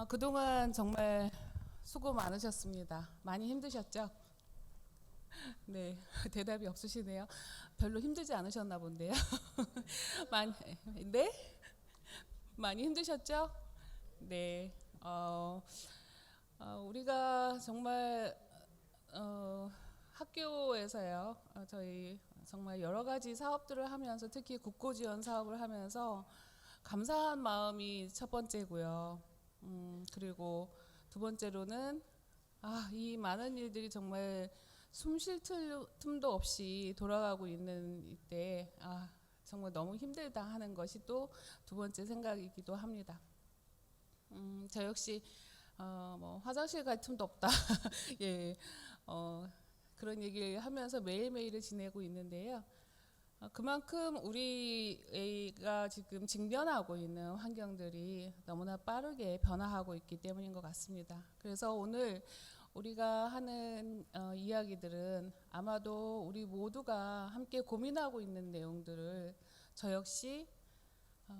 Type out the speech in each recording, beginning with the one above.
그동안 정말 수고 많으셨습니다. 많이 힘드셨죠? 네, 대답이 없으시네요. 별로 힘들지 않으셨나 본데요. 많이, 네? 많이 힘드셨죠? 네. 우리가 정말 학교에서요, 저희 정말 여러 가지 사업들을 하면서 특히 국고 지원 사업을 하면서 감사한 마음이 첫 번째고요. 그리고 두 번째로는 이 많은 일들이 정말 숨 쉴 틈도 없이 돌아가고 있는 이때 정말 너무 힘들다 하는 것이 또 두 번째 생각이기도 합니다. 저 역시 뭐 화장실 갈 틈도 없다. 예, 그런 얘기를 하면서 매일매일을 지내고 있는데요. 그만큼 우리가 지금 직면하고 있는 환경들이 너무나 빠르게 변화하고 있기 때문인 것 같습니다. 그래서 오늘 우리가 하는 이야기들은 아마도 우리 모두가 함께 고민하고 있는 내용들을 저 역시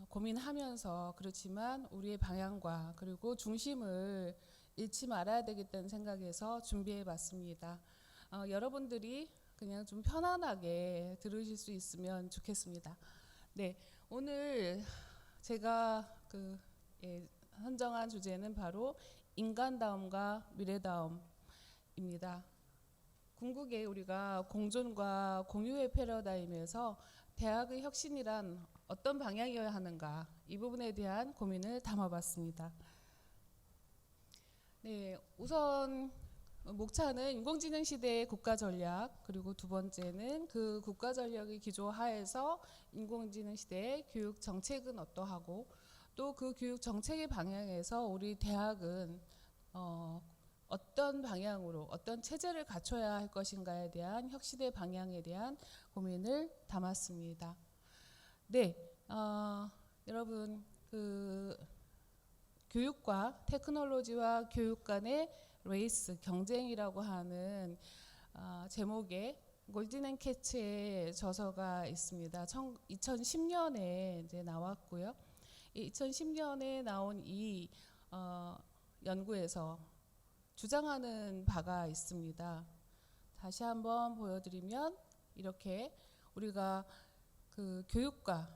고민하면서 그렇지만 우리의 방향과 그리고 중심을 잃지 말아야 되겠다는 생각에서 준비해 봤습니다. 여러분들이 그냥 좀 편안하게 들으실 수 있으면 좋겠습니다. 네, 오늘 제가 선정한 주제는 바로 인간다움과 미래다움입니다. 궁극에 우리가 공존과 공유의 패러다임에서 대학의 혁신이란 어떤 방향이어야 하는가, 이 부분에 대한 고민을 담아봤습니다. 네, 우선 목차는 인공지능 시대의 국가 전략, 그리고 두 번째는 그 국가 전략의 기조 하에서 인공지능 시대의 교육 정책은 어떠하고, 또 그 교육 정책의 방향에서 우리 대학은 어떤 방향으로 어떤 체제를 갖춰야 할 것인가에 대한 혁신의 방향에 대한 고민을 담았습니다. 네, 여러분 교육과 테크놀로지와 교육 간의 레이스 경쟁이라고 하는 제목의 골든앤캐츠의 저서가 있습니다. 2010년에 이제 나왔고요. 2010년에 나온 이 연구에서 주장하는 바가 있습니다. 다시 한번 보여드리면 이렇게 우리가 그 교육과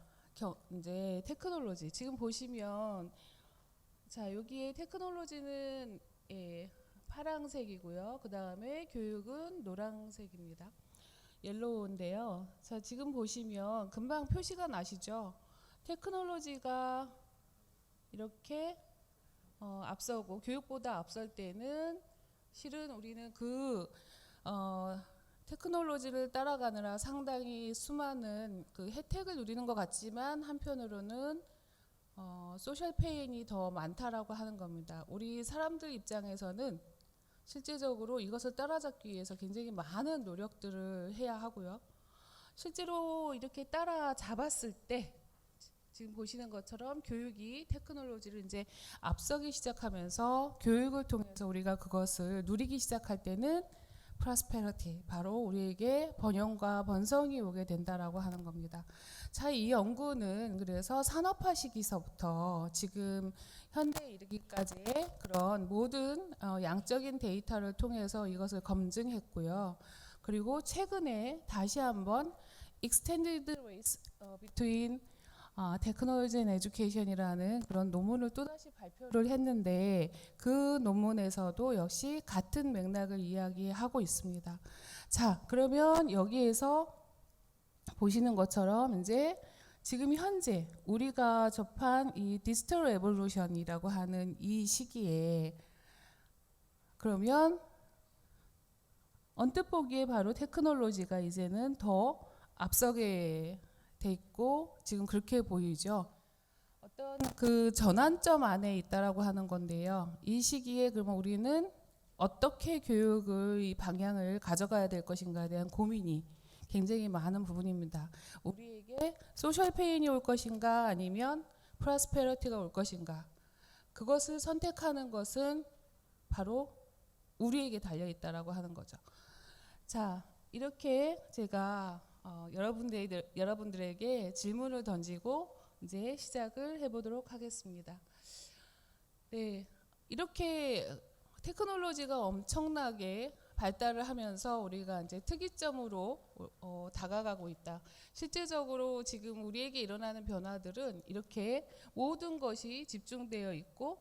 이제 테크놀로지 지금 보시면 자 여기에 테크놀로지는 파랑색이고요. 그 다음에 교육은 노란색입니다. 옐로우인데요. 자 지금 보시면 금방 표시가 나시죠? 테크놀로지가 이렇게 앞서고 교육보다 앞설 때는 실은 우리는 테크놀로지를 따라가느라 상당히 수많은 그 혜택을 누리는 것 같지만 한편으로는 소셜 페인이 더 많다라고 하는 겁니다. 우리 사람들 입장에서는 실제적으로 이것을 따라잡기 위해서 굉장히 많은 노력들을 해야 하고요. 실제로 이렇게 따라잡았을 때 지금 보시는 것처럼 교육이 테크놀로지를 이제 앞서기 시작하면서 교육을 통해서 우리가 그것을 누리기 시작할 때는 프로스페러티, 바로 우리에게 번영과 번성이 오게 된다라고 하는 겁니다. 자, 이 연구는 그래서 산업화 시기서부터 지금 현대에 이르기까지의 그런 모든 양적인 데이터를 통해서 이것을 검증했고요. 그리고 최근에 다시 한번 Extended Race Between Technology and Education이라는 그런 논문을 또다시 발표를 했는데 그 논문에서도 역시 같은 맥락을 이야기하고 있습니다. 자, 그러면 여기에서 보시는 것처럼 이제 지금 현재 우리가 접한 이 디지털 레볼루션이라고 하는 이 시기에 그러면 언뜻 보기에 바로 테크놀로지가 이제는 더 앞서게 돼 있고 지금 그렇게 보이죠. 어떤 그 전환점 안에 있다라고 하는 건데요. 이 시기에 그러면 우리는 어떻게 교육의 방향을 가져가야 될 것인가에 대한 고민이 굉장히 많은 부분입니다. 우리에게 소셜 페인이 올 것인가 아니면 프로스페러티가 올 것인가, 그것을 선택하는 것은 바로 우리에게 달려 있다라고 하는 거죠. 자, 이렇게 제가 여러분들에게 질문을 던지고 이제 시작을 해보도록 하겠습니다. 네, 이렇게 테크놀로지가 엄청나게 발달을 하면서 우리가 이제 특이점으로 다가가고 있다. 실제적으로 지금 우리에게 일어나는 변화들은 이렇게 모든 것이 집중되어 있고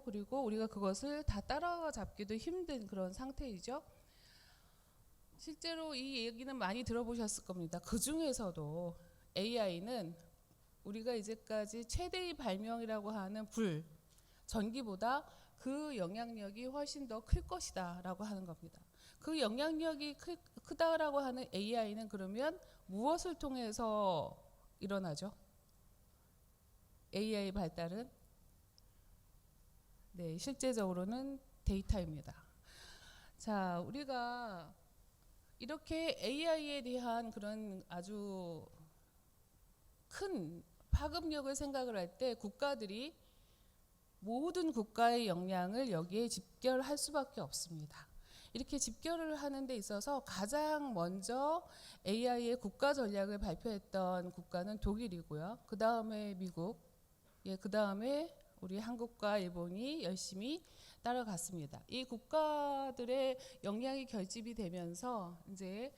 그리고 우리가 그것을 다 따라잡기도 힘든 그런 상태이죠. 실제로 이 얘기는 많이 들어보셨을 겁니다. 그 중에서도 AI는 우리가 이제까지 최대의 발명이라고 하는 전기보다 그 영향력이 훨씬 더 클 것이다 라고 하는 겁니다. 그 영향력이 크다라고 하는 AI는 그러면 무엇을 통해서 일어나죠? AI 발달은 실제적으로는 데이터입니다. 자, 우리가 이렇게 AI에 대한 그런 아주 큰 파급력을 생각을 할 때 국가들이 모든 국가의 역량을 여기에 집결할 수밖에 없습니다. 이렇게 집결을 하는 데 있어서 가장 먼저 AI의 국가 전략을 발표했던 국가는 독일이고요. 그 다음에 미국, 그 다음에 우리 한국과 일본이 열심히 따라갔습니다. 이 국가들의 역량이 결집이 되면서 이제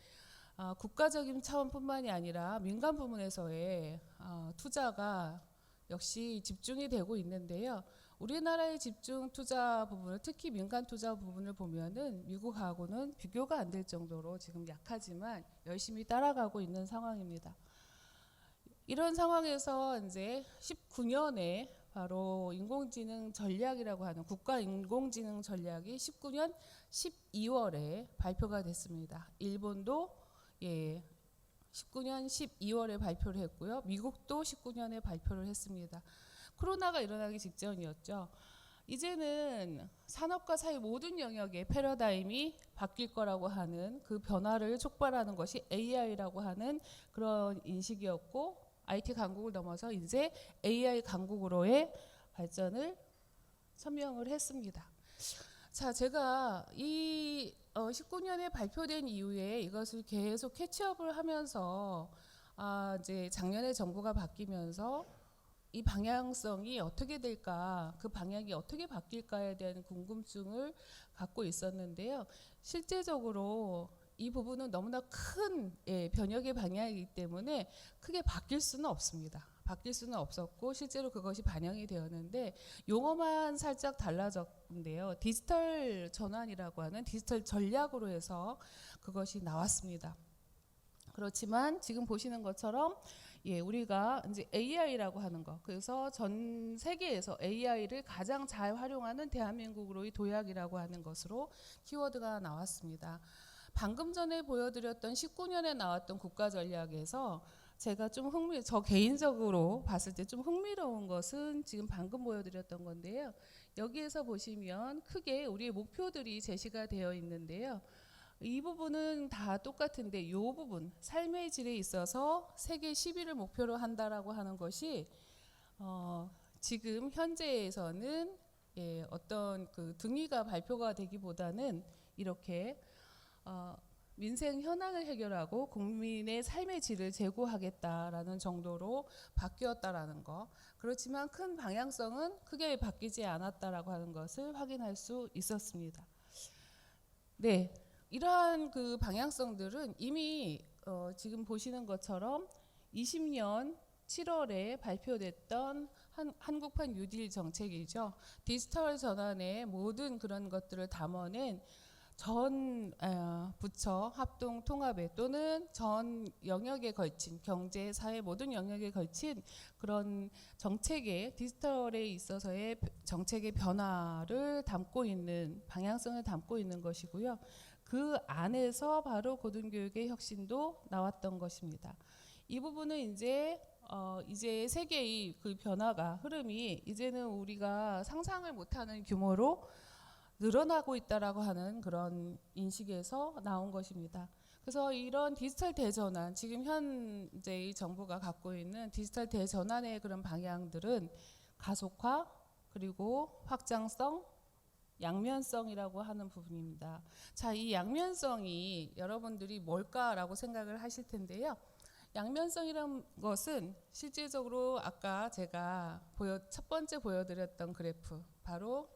국가적인 차원뿐만이 아니라 민간 부문에서의 투자가 역시 집중이 되고 있는데요. 우리나라의 집중 투자 부분을 특히 민간 투자 부분을 보면은 미국하고는 비교가 안 될 정도로 지금 약하지만 열심히 따라가고 있는 상황입니다. 이런 상황에서 이제 19년에 바로 인공지능 전략이라고 하는 국가 인공지능 전략이 19년 12월에 발표가 됐습니다. 일본도 19년 12월에 발표를 했고요. 미국도 19년에 발표를 했습니다. 코로나가 일어나기 직전이었죠. 이제는 산업과 사회 모든 영역의 패러다임이 바뀔 거라고 하는 그 변화를 촉발하는 것이 AI라고 하는 그런 인식이었고 IT 강국을 넘어서 이제 AI 강국으로의 발전을 천명을 했습니다. 자, 제가 이 19년에 발표된 이후에 이것을 계속 캐치업을 하면서 이제 작년에 정부가 바뀌면서 이 방향성이 어떻게 될까, 그 방향이 어떻게 바뀔까에 대한 궁금증을 갖고 있었는데요. 실제적으로 이 부분은 너무나 큰 변혁의 방향이기 때문에 크게 바뀔 수는 없습니다. 바뀔 수는 없었고 실제로 그것이 반영이 되었는데 용어만 살짝 달라졌는데요. 디지털 전환이라고 하는 디지털 전략으로 해서 그것이 나왔습니다. 그렇지만 지금 보시는 것처럼 우리가 이제 AI라고 하는 것, 그래서 전 세계에서 AI를 가장 잘 활용하는 대한민국으로의 도약이라고 하는 것으로 키워드가 나왔습니다. 방금 전에 보여드렸던 19년에 나왔던 국가전략에서 제가 저 개인적으로 봤을 때 좀 흥미로운 것은 지금 방금 보여드렸던 건데요. 여기에서 보시면 크게 우리의 목표들이 제시가 되어 있는데요. 이 부분은 다 똑같은데 이 부분, 삶의 질에 있어서 세계 10위를 목표로 한다라고 하는 것이 지금 현재에서는 어떤 그 등위가 발표가 되기보다는 이렇게 민생 현안을 해결하고 국민의 삶의 질을 제고하겠다라는 정도로 바뀌었다라는 거. 그렇지만 큰 방향성은 크게 바뀌지 않았다라고 하는 것을 확인할 수 있었습니다. 네, 이러한 그 방향성들은 이미 지금 보시는 것처럼 20년 7월에 발표됐던 한국판 뉴딜 정책이죠. 디지털 전환의 모든 그런 것들을 담아낸 전 부처 합동 통합에 또는 전 영역에 걸친 경제, 사회 모든 영역에 걸친 그런 정책의 디지털에 있어서의 정책의 변화를 담고 있는 방향성을 담고 있는 것이고요. 그 안에서 바로 고등교육의 혁신도 나왔던 것입니다. 이 부분은 이제 세계의 그 변화가 흐름이 이제는 우리가 상상을 못하는 규모로 늘어나고 있다라고 하는 그런 인식에서 나온 것입니다. 그래서 이런 디지털 대전환, 지금 현재의 정부가 갖고 있는 디지털 대전환의 그런 방향들은 가속화, 그리고 확장성, 양면성이라고 하는 부분입니다. 자, 이 양면성이 여러분들이 뭘까라고 생각을 하실 텐데요. 양면성이란 것은 실질적으로 아까 제가 첫 번째 보여드렸던 그래프, 바로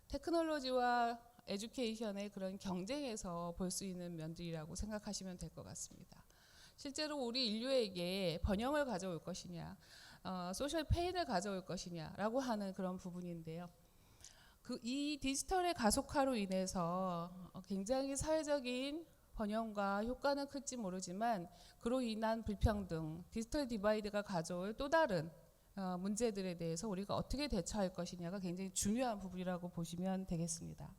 테크놀로지와 에듀케이션의 그런 경쟁에서 볼 수 있는 면들이라고 생각하시면 될 것 같습니다. 실제로 우리 인류에게 번영을 가져올 것이냐, 소셜 페인을 가져올 것이냐라고 하는 그런 부분인데요. 이 디지털의 가속화로 인해서 굉장히 사회적인 번영과 효과는 클지 모르지만 그로 인한 불평등, 디지털 디바이드가 가져올 또 다른 문제들에 대해서 우리가 어떻게 대처할 것이냐가 굉장히 중요한 부분이라고 보시면 되겠습니다.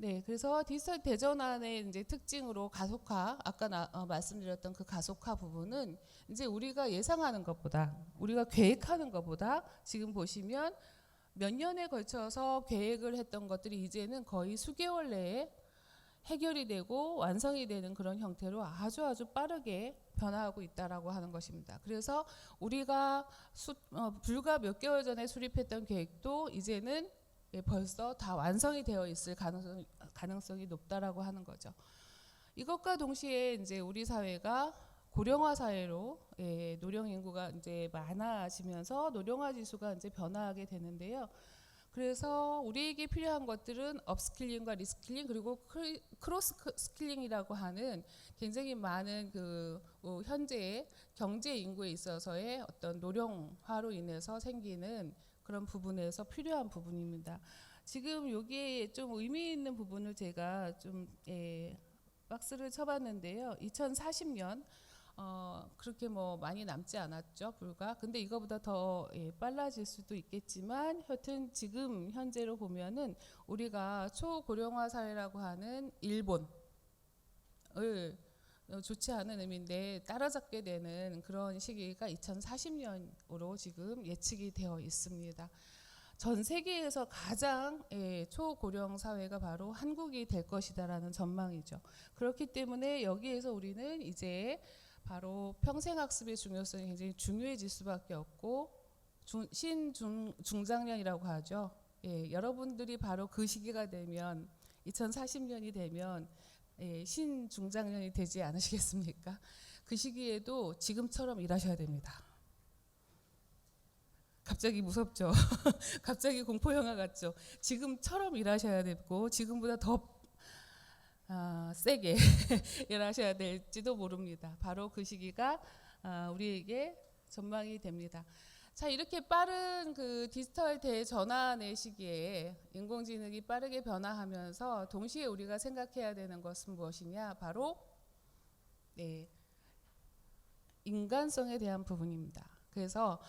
네, 그래서 디지털 대전환의 이제 특징으로 가속화, 아까 말씀드렸던 그 가속화 부분은 이제 우리가 예상하는 것보다, 우리가 계획하는 것보다 지금 보시면 몇 년에 걸쳐서 계획을 했던 것들이 이제는 거의 수개월 내에 해결이 되고 완성이 되는 그런 형태로 아주 빠르게 변화하고 있다라고 하는 것입니다. 그래서 우리가 불과 몇 개월 전에 수립했던 계획도 이제는 벌써 다 완성이 되어 있을 가능성이 높다라고 하는 거죠. 이것과 동시에 이제 우리 사회가 고령화 사회로 노령 인구가 이제 많아지면서 노령화 지수가 이제 변화하게 되는데요. 그래서 우리에게 필요한 것들은 업스킬링과 리스킬링 그리고 크로스 스킬링이라고 하는 굉장히 많은 현재의 경제 인구에 있어서의 어떤 노령화로 인해서 생기는 그런 부분에서 필요한 부분입니다. 지금 여기에 좀 의미 있는 부분을 제가 좀 박스를 쳐봤는데요. 2040년 그렇게 뭐 많이 남지 않았죠, 불과. 근데 이거보다 더 빨라질 수도 있겠지만 여튼 지금 현재로 보면은 우리가 초고령화 사회라고 하는 일본을 좋지 않은 의미인데 따라잡게 되는 그런 시기가 2040년으로 지금 예측이 되어 있습니다. 전 세계에서 가장 초고령 사회가 바로 한국이 될 것이다라는 전망이죠. 그렇기 때문에 여기에서 우리는 이제 바로 평생학습의 중요성이 굉장히 중요해질 수밖에 없고 신중장년이라고 하죠. 여러분들이 바로 그 시기가 되면 2040년이 되면 신중장년이 되지 않으시겠습니까? 그 시기에도 지금처럼 일하셔야 됩니다. 갑자기 무섭죠? 갑자기 공포영화 같죠? 지금처럼 일하셔야 되고 지금보다 더 세게 일하셔야 될지도 모릅니다. 바로 그 시기가 우리에게 전망이 됩니다. 자, 이렇게 빠른 그 디지털 대전환의 시기에 인공지능이 빠르게 변화하면서 동시에 우리가 생각해야 되는 것은 무엇이냐? 바로 인간성에 대한 부분입니다. 그래서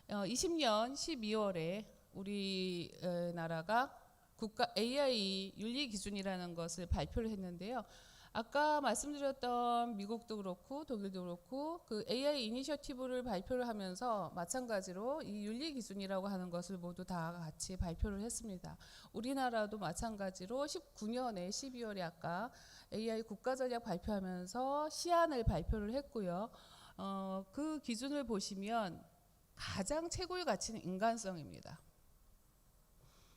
20년 12월에 우리나라가 국가 AI 윤리 기준이라는 것을 발표를 했는데요. 아까 말씀드렸던 미국도 그렇고 독일도 그렇고 그 AI 이니셔티브를 발표를 하면서 마찬가지로 이 윤리 기준이라고 하는 것을 모두 다 같이 발표를 했습니다. 우리나라도 마찬가지로 19년에 12월에 아까 AI 국가 전략 발표하면서 시안을 발표를 했고요. 그 기준을 보시면 가장 최고의 가치는 인간성입니다.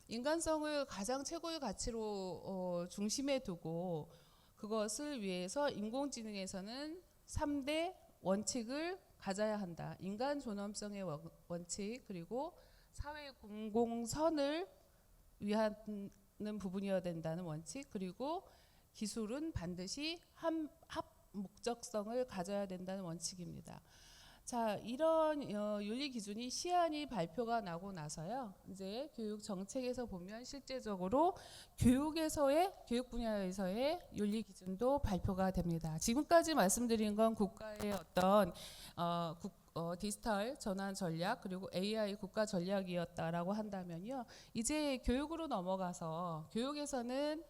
인간성을 가장 최고의 가치로 중심에 두고 그것을 위해서 인공지능에서는 3대 원칙을 가져야 한다. 인간 존엄성의 원칙, 그리고 사회 공공선을 위하는 부분이어야 된다는 원칙, 그리고 기술은 반드시 합 목적성을 가져야 된다는 원칙입니다. 자, 이런 윤리 기준이 시안이 발표가 나고 나서요. 이제 교육 정책에서 보면 실제적으로 교육 분야에서의 윤리 기준도 발표가 됩니다. 지금까지 말씀드린 건 국가의 어떤 디지털 전환 전략 그리고 AI 국가 전략이었다라고 한다면요. 이제 교육으로 넘어가서 교육에서는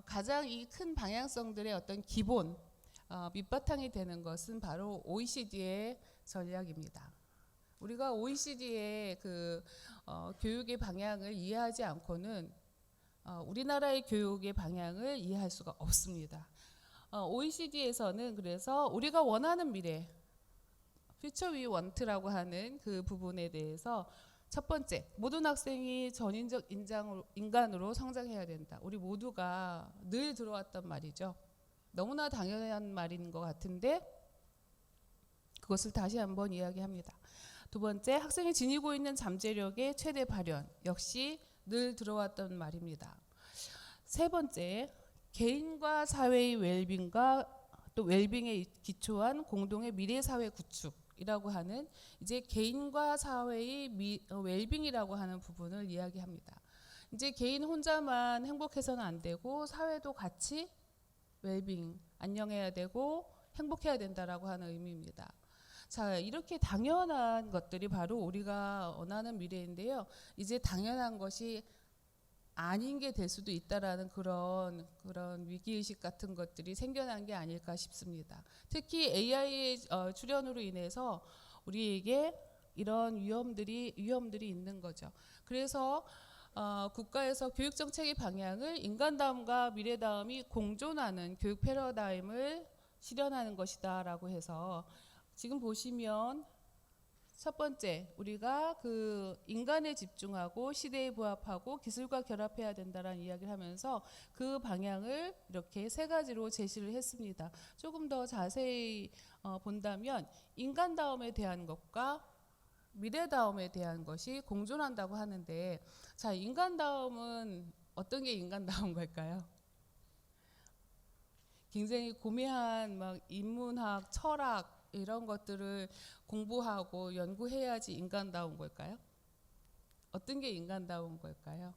가장 이 큰 방향성들의 어떤 기본 밑바탕이 되는 것은 바로 OECD의 전략입니다. 우리가 OECD의 교육의 방향을 이해하지 않고는 우리나라의 교육의 방향을 이해할 수가 없습니다. OECD에서는 그래서 우리가 원하는 미래, Future We Want라고 하는 그 부분에 대해서 첫 번째, 모든 학생이 전인적 인간으로 성장해야 된다. 우리 모두가 늘 들어왔던 말이죠. 너무나 당연한 말인 것 같은데 그것을 다시 한번 이야기합니다. 두 번째, 학생이 지니고 있는 잠재력의 최대 발현, 역시 늘 들어왔던 말입니다. 세 번째, 개인과 사회의 웰빙과 또 웰빙에 기초한 공동의 미래 사회 구축이라고 하는 이제 개인과 사회의 웰빙이라고 하는 부분을 이야기합니다. 이제 개인 혼자만 행복해서는 안 되고 사회도 같이 웰빙, 안녕해야 되고 행복해야 된다라고 하는 의미입니다. 자, 이렇게 당연한 것들이 바로 우리가 원하는 미래인데요. 이제 당연한 것이 아닌 게 될 수도 있다라는 그런 위기의식 같은 것들이 생겨난 게 아닐까 싶습니다. 특히 AI의 출현으로 인해서 우리에게 이런 위험들이 있는 거죠. 그래서 국가에서 교육 정책의 방향을 인간다움과 미래다움이 공존하는 교육 패러다임을 실현하는 것이다라고 해서 지금 보시면 첫 번째, 우리가 그 인간에 집중하고 시대에 부합하고 기술과 결합해야 된다라는 이야기를 하면서 그 방향을 이렇게 세 가지로 제시를 했습니다. 조금 더 자세히 본다면 인간다움에 대한 것과 미래다움에 대한 것이 공존한다고 하는데, 자, 인간다움은 어떤 게 인간다운 걸까요? 굉장히 고매한 막 인문학, 철학 이런 것들을 공부하고 연구해야지 인간다운 걸까요? 어떤 게 인간다운 걸까요?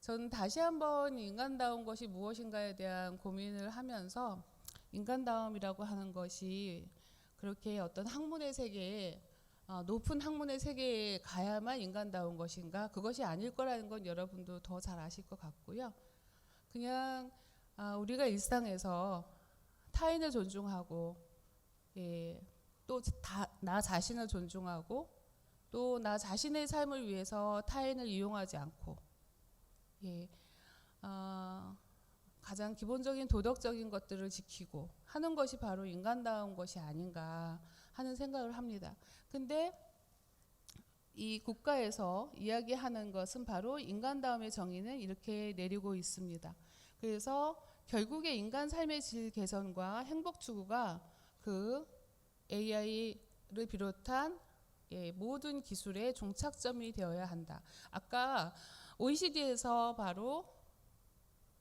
저는 다시 한번 인간다운 것이 무엇인가에 대한 고민을 하면서 인간다움이라고 하는 것이 그렇게 어떤 학문의 세계에 높은 학문의 세계에 가야만 인간다운 것인가? 그것이 아닐 거라는 건 여러분도 더 잘 아실 것 같고요. 그냥 우리가 일상에서 타인을 존중하고, 예, 또 나 자신을 존중하고, 또 나 자신의 삶을 위해서 타인을 이용하지 않고, 예, 가장 기본적인 도덕적인 것들을 지키고 하는 것이 바로 인간다운 것이 아닌가 하는 생각을 합니다. 근데 이 국가에서 이야기하는 것은 바로 인간다움의 정의는 이렇게 내리고 있습니다. 그래서 결국에 인간 삶의 질 개선과 행복 추구가 그 AI를 비롯한 모든 기술의 종착점이 되어야 한다. 아까 OECD에서 바로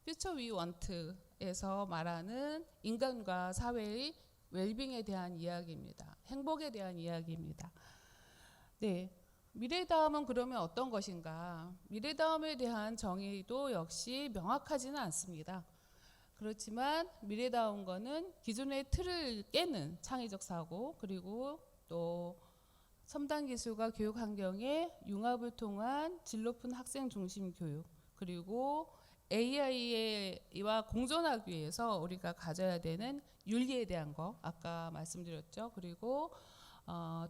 Future We Want에서 말하는 인간과 사회의 웰빙에 대한 이야기입니다. 행복에 대한 이야기입니다. 네, 미래다움은 그러면 어떤 것인가? 미래다움에 대한 정의도 역시 명확하지는 않습니다. 그렇지만 미래다운 거는 기존의 틀을 깨는 창의적 사고, 그리고 또 첨단 기술과 교육 환경의 융합을 통한 질 높은 학생 중심 교육, 그리고 AI와 공존하기 위해서 우리가 가져야 되는 윤리에 대한 거 아까 말씀드렸죠. 그리고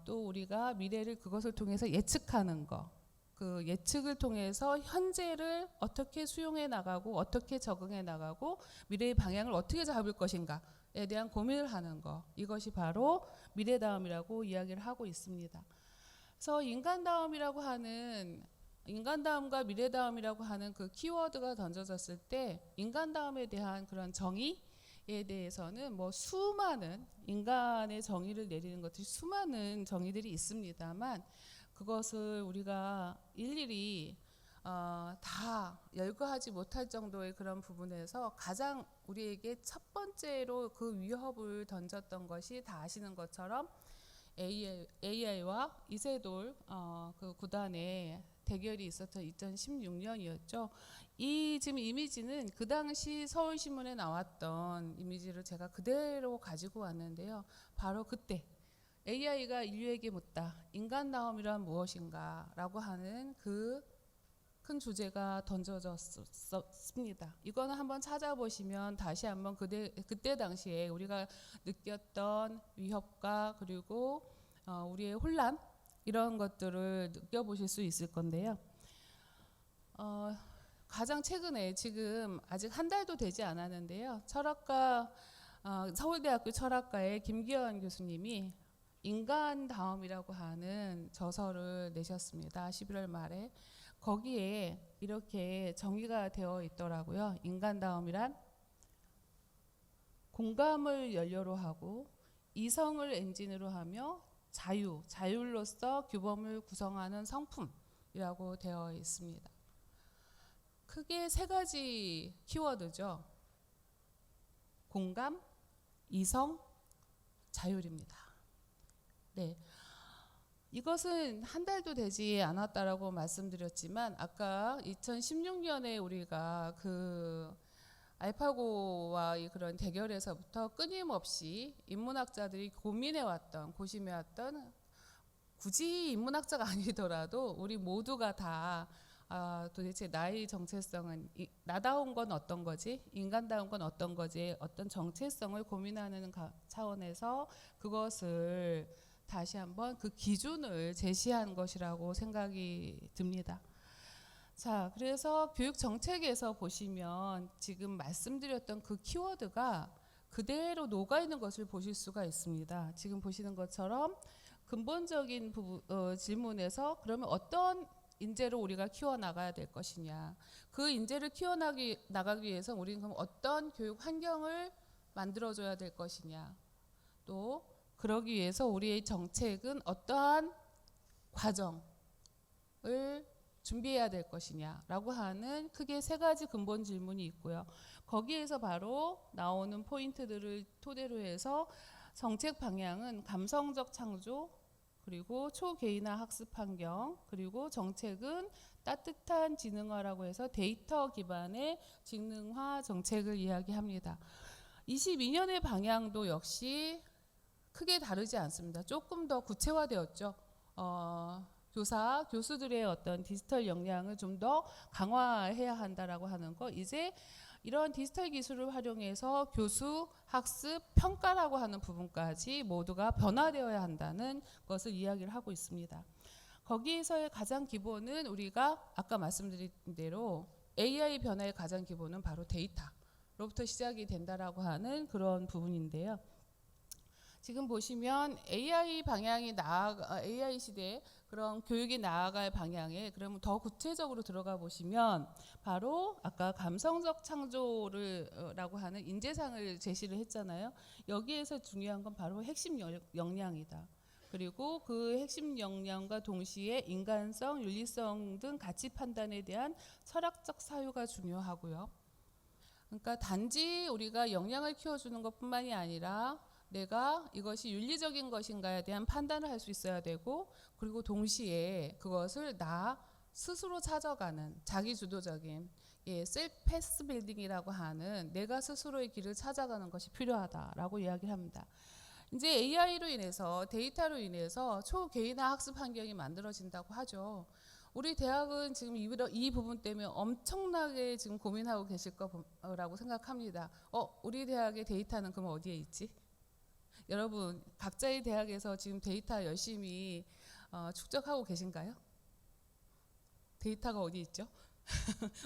또 우리가 미래를 그것을 통해서 예측하는 거, 그 예측을 통해서 현재를 어떻게 수용해 나가고 어떻게 적응해 나가고 미래의 방향을 어떻게 잡을 것인가에 대한 고민을 하는 거, 이것이 바로 미래다움이라고 이야기를 하고 있습니다. 그래서 인간다움과 미래다움이라고 하는 그 키워드가 던져졌을 때 인간다움에 대한 그런 정의에 대해서는 뭐 수많은 인간의 정의를 내리는 것들이 수많은 정의들이 있습니다만 그것을 우리가 일일이 다 열거하지 못할 정도의 그런 부분에서 가장 우리에게 첫 번째로 그 위협을 던졌던 것이 다 아시는 것처럼 AI와 이세돌 그 구단의 대결이 있었던 2016년이었죠. 이 지금 이미지는 그 당시 서울신문에 나왔던 이미지를 제가 그대로 가지고 왔는데요. 바로 그때 AI가 인류에게 묻다. 인간다움이란 무엇인가? 라고 하는 그 큰 주제가 던져졌습니다. 이거는 한번 찾아보시면 다시 한번 그때 당시에 우리가 느꼈던 위협과 그리고 우리의 혼란 이런 것들을 느껴보실 수 있을 건데요. 가장 최근에 지금 아직 한 달도 되지 않았는데요. 철학가 서울대학교 철학과의 김기현 교수님이 인간다움이라고 하는 저서를 내셨습니다. 11월 말에. 거기에 이렇게 정의가 되어 있더라고요. 인간다움이란 공감을 연료로 하고 이성을 엔진으로 하며 자율로서 규범을 구성하는 성품이라고 되어 있습니다. 크게 세 가지 키워드죠. 공감, 이성, 자율입니다. 네. 이것은 한 달도 되지 않았다라고 말씀드렸지만 아까 2016년에 우리가 그 알파고와의 그런 대결에서부터 끊임없이 인문학자들이 고심해왔던 굳이 인문학자가 아니더라도 우리 모두가 다 도대체 나의 정체성은 나다운 건 어떤 거지? 인간다운 건 어떤 거지? 어떤 정체성을 고민하는 차원에서 그것을 다시 한번 그 기준을 제시한 것이라고 생각이 듭니다. 자, 그래서 교육 정책에서 보시면 지금 말씀드렸던 그 키워드가 그대로 녹아있는 것을 보실 수가 있습니다. 지금 보시는 것처럼 근본적인 질문에서 그러면 어떤 인재로 우리가 키워나가야 될 것이냐. 그 인재를 키워나가기 위해서 우리는 그럼 어떤 교육 환경을 만들어줘야 될 것이냐. 또 그러기 위해서 우리의 정책은 어떠한 과정을 준비해야 될 것이냐라고 하는 크게 세 가지 근본 질문이 있고요. 거기에서 바로 나오는 포인트들을 토대로 해서 정책 방향은 감성적 창조, 그리고 초개인화 학습 환경, 그리고 정책은 따뜻한 지능화라고 해서 데이터 기반의 지능화 정책을 이야기합니다. 22년의 방향도 역시 크게 다르지 않습니다. 조금 더 구체화되었죠. 교수들의 어떤 디지털 역량을 좀 더 강화해야 한다라고 하는 거. 이제 이런 디지털 기술을 활용해서 교수, 학습, 평가라고 하는 부분까지 모두가 변화되어야 한다는 것을 이야기를 하고 있습니다. 거기에서의 가장 기본은 우리가 아까 말씀드린 대로 AI 변화의 가장 기본은 바로 데이터로부터 시작이 된다라고 하는 그런 부분인데요. 지금 보시면 AI 방향이 AI 시대에 그런 교육이 나아갈 방향에 그러면 더 구체적으로 들어가 보시면 바로 아까 감성적 창조라고 하는 인재상을 제시를 했잖아요. 여기에서 중요한 건 바로 핵심 역량이다. 그리고 그 핵심 역량과 동시에 인간성, 윤리성 등 가치 판단에 대한 철학적 사유가 중요하고요. 그러니까 단지 우리가 역량을 키워주는 것뿐만이 아니라 내가 이것이 윤리적인 것인가에 대한 판단을 할 수 있어야 되고, 그리고 동시에 그것을 나 스스로 찾아가는 자기주도적인 셀프 패스 빌딩이라고 하는 내가 스스로의 길을 찾아가는 것이 필요하다라고 이야기를 합니다. 이제 AI로 인해서 데이터로 인해서 초개인화 학습 환경이 만들어진다고 하죠. 우리 대학은 지금 이 부분 때문에 엄청나게 지금 고민하고 계실 거라고 생각합니다. 우리 대학의 데이터는 그럼 어디에 있지? 여러분 각자의 대학에서 지금 데이터 열심히 축적하고 계신가요? 데이터가 어디 있죠?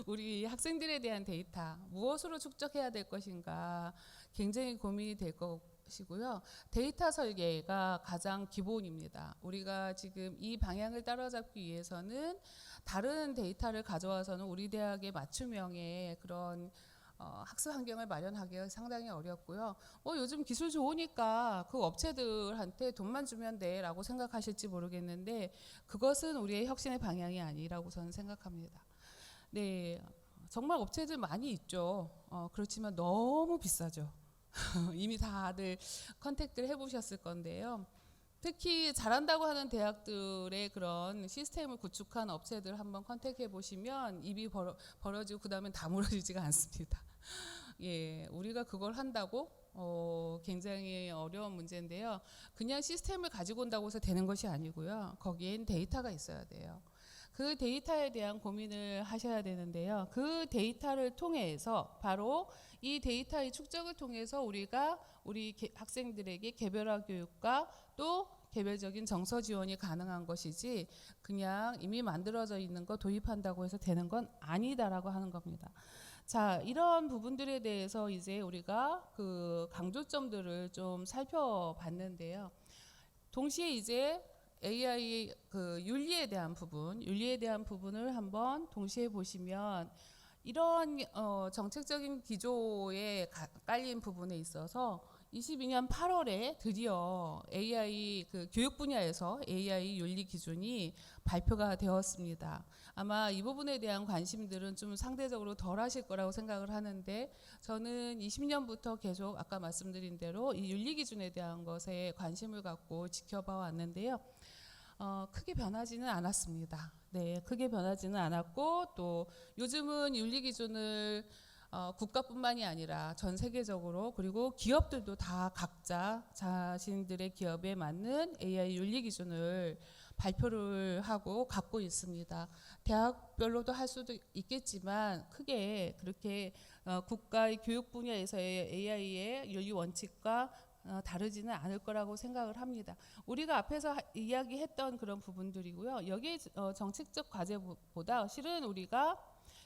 우리 학생들에 대한 데이터 무엇으로 축적해야 될 것인가 굉장히 고민이 될 것이고요. 데이터 설계가 가장 기본입니다. 우리가 지금 이 방향을 따라잡기 위해서는 다른 데이터를 가져와서는 우리 대학의 맞춤형의 그런 학습 환경을 마련하기가 상당히 어렵고요. 요즘 기술 좋으니까 그 업체들한테 돈만 주면 돼라고 생각하실지 모르겠는데 그것은 우리의 혁신의 방향이 아니라고 저는 생각합니다. 네, 정말 업체들 많이 있죠. 그렇지만 너무 비싸죠. 이미 다들 컨택트를 해보셨을 건데요. 특히 잘한다고 하는 대학들의 그런 시스템을 구축한 업체들 한번 컨택해 보시면 입이 벌어지고 그 다음엔 다물어지지가 않습니다. 예, 우리가 그걸 한다고 굉장히 어려운 문제인데요. 그냥 시스템을 가지고 온다고 해서 되는 것이 아니고요. 거기엔 데이터가 있어야 돼요. 그 데이터에 대한 고민을 하셔야 되는데요. 그 데이터를 통해서 바로 이 데이터의 축적을 통해서 우리가 우리 학생들에게 개별화 교육과 또 개별적인 정서 지원이 가능한 것이지 그냥 이미 만들어져 있는 거 도입한다고 해서 되는 건 아니다라고 하는 겁니다. 자, 이런 부분들에 대해서 이제 우리가 그 강조점들을 좀 살펴봤는데요. 동시에 이제 AI 그 윤리에 대한 부분을 한번 동시에 보시면 이런 정책적인 기조에 깔린 부분에 있어서 22년 8월에 드디어 AI 그 교육 분야에서 AI 윤리 기준이 발표가 되었습니다. 아마 이 부분에 대한 관심들은 좀 상대적으로 덜 하실 거라고 생각을 하는데, 저는 20년부터 계속 아까 말씀드린 대로 이 윤리 기준에 대한 것에 관심을 갖고 지켜봐 왔는데요. 크게 변하지는 않았습니다. 네, 크게 변하지는 않았고, 또 요즘은 윤리 기준을 국가뿐만이 아니라 전 세계적으로, 그리고 기업들도 다 각자 자신들의 기업에 맞는 AI 윤리 기준을 발표를 하고 갖고 있습니다. 대학별로도 할 수도 있겠지만 크게 그렇게 국가의 교육 분야에서의 AI의 윤리 원칙과 다르지는 않을 거라고 생각을 합니다. 우리가 앞에서 이야기했던 그런 부분들이고요. 여기에 정책적 과제보다 실은 우리가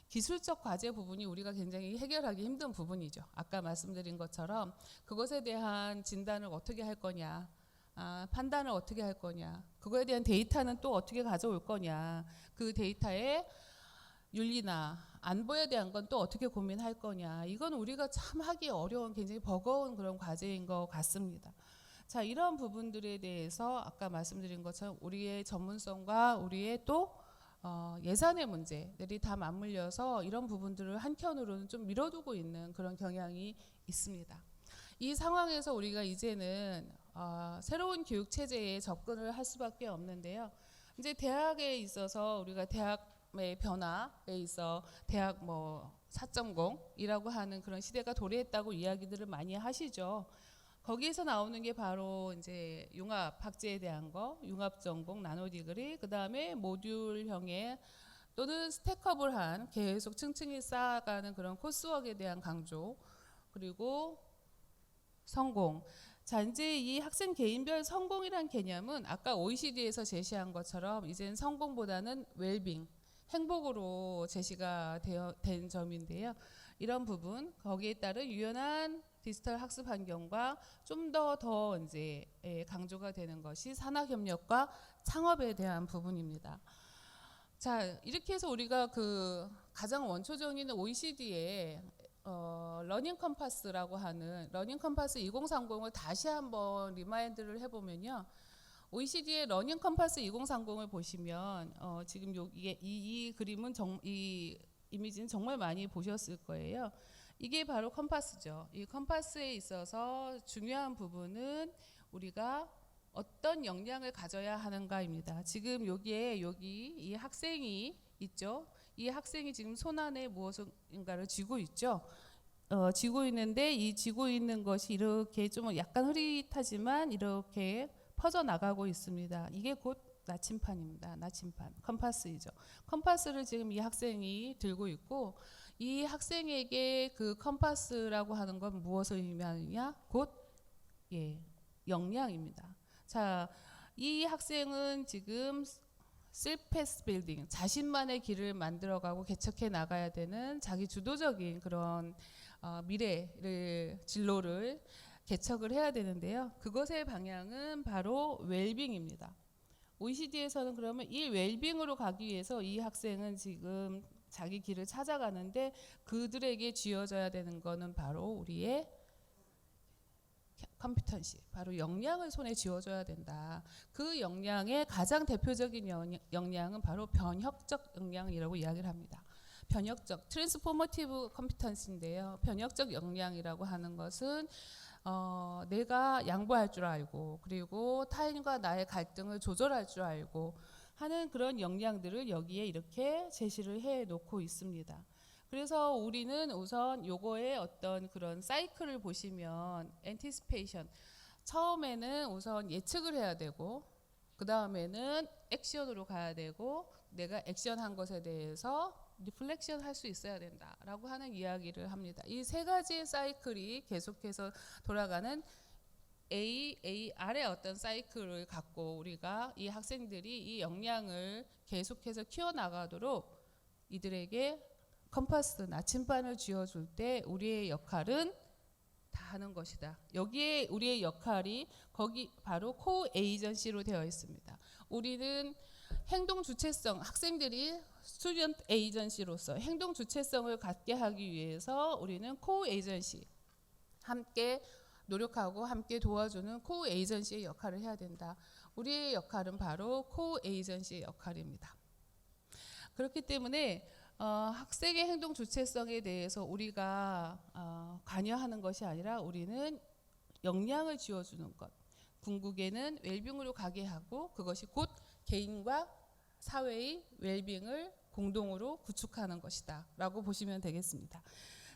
기술적 과제 부분이 우리가 굉장히 해결하기 힘든 부분이죠. 아까 말씀드린 것처럼 그것에 대한 진단을 어떻게 할 거냐, 판단을 어떻게 할 거냐, 그거에 대한 데이터는 또 어떻게 가져올 거냐, 그 데이터의 윤리나 안보에 대한 건 또 어떻게 고민할 거냐, 이건 우리가 참 하기 어려운 굉장히 버거운 그런 과제인 것 같습니다. 자, 이런 부분들에 대해서 아까 말씀드린 것처럼 우리의 전문성과 우리의 또 예산의 문제들이 다 맞물려서 이런 부분들을 한켠으로는 좀 밀어두고 있는 그런 경향이 있습니다. 이 상황에서 우리가 이제는 새로운 교육 체제에 접근을 할 수밖에 없는데요. 이제 대학에 있어서 우리가 대학의 변화에 있어 대학 4.0이라고 하는 그런 시대가 도래했다고 이야기들을 많이 하시죠. 거기에서 나오는 게 바로 이제 융합 학제에 대한 거, 융합 전공, 나노 디그리, 그 다음에 모듈형의 또는 스택업을 한 계속 층층이 쌓아가는 그런 코스웍에 대한 강조, 그리고 성공. 자, 이제 이 학생 개인별 성공이란 개념은 아까 OECD에서 제시한 것처럼 이제는 성공보다는 웰빙, 행복으로 제시가 된 점인데요. 이런 부분, 거기에 따른 유연한 디지털 학습 환경과 좀 더 이제 강조가 되는 것이 산학협력과 창업에 대한 부분입니다. 자, 이렇게 해서 우리가 그 가장 원초적인 OECD의 러닝 컴파스라고 하는 러닝 컴파스 2030을 다시 한번 리마인드를 해보면요. OECD의 러닝 컴파스 2030을 보시면 지금 이 그림은 이 이미지는 정말 많이 보셨을 거예요. 이게 바로 컴파스죠. 이 컴파스에 있어서 중요한 부분은 우리가 어떤 역량을 가져야 하는가입니다. 지금 여기 이 학생이 있죠. 이 학생이 지금 손안에 무엇인가를 쥐고 있죠. 쥐고 있는데 이 쥐고 있는 것이 이렇게 좀 약간 흐릿하지만 이렇게 퍼져 나가고 있습니다. 이게 곧 나침판입니다. 나침판, 컴파스이죠. 컴파스를 지금 이 학생이 들고 있고, 이 학생에게 그 컴파스라고 하는 건 무엇을 의미하느냐? 곧 역량입니다. 자, 이 학생은 지금 셀프패스 빌딩, 자신만의 길을 만들어가고 개척해 나가야 되는 자기 주도적인 그런 미래를 진로를 개척을 해야 되는데요. 그것의 방향은 바로 웰빙입니다. OECD에서는 그러면 이 웰빙으로 가기 위해서 이 학생은 지금 자기 길을 찾아가는데 그들에게 쥐어져야 되는 거는 바로 우리의 컴피턴시, 바로 역량을 손에 쥐어줘야 된다. 그 역량의 가장 대표적인 역량은 바로 변혁적 역량이라고 이야기를 합니다. 변혁적, 트랜스포머티브 컴피턴시인데요. 변혁적 역량이라고 하는 것은 내가 양보할 줄 알고, 그리고 타인과 나의 갈등을 조절할 줄 알고 하는 그런 역량들을 여기에 이렇게 제시를 해 놓고 있습니다. 그래서 우리는 우선 요거의 어떤 그런 사이클을 보시면 anticipation, 처음에는 우선 예측을 해야 되고, 그 다음에는 액션으로 가야 되고, 내가 액션한 것에 대해서 리플렉션 할 수 있어야 된다라고 하는 이야기를 합니다. 이 세 가지의 사이클이 계속해서 돌아가는 AR의 어떤 사이클을 갖고 우리가 이 학생들이 이 역량을 계속해서 키워나가도록 이들에게 컴파스, 나침반을 쥐어줄 때 우리의 역할은 다 하는 것이다. 여기에 우리의 역할이 거기 바로 코-에이전시로 되어 있습니다. 우리는 행동 주체성, 학생들이 스튜던트 에이전시로서 행동 주체성을 갖게 하기 위해서 우리는 코-에이전시, 함께 노력하고 함께 도와주는 코 에이전시의 역할을 해야 된다. 우리의 역할은 바로 코 에이전시의 역할입니다. 그렇기 때문에 학생의 행동 주체성에 대해서 우리가 관여하는 것이 아니라 우리는 역량을 쥐어주는 것. 궁극에는 웰빙으로 가게 하고 그것이 곧 개인과 사회의 웰빙을 공동으로 구축하는 것이다 라고 보시면 되겠습니다.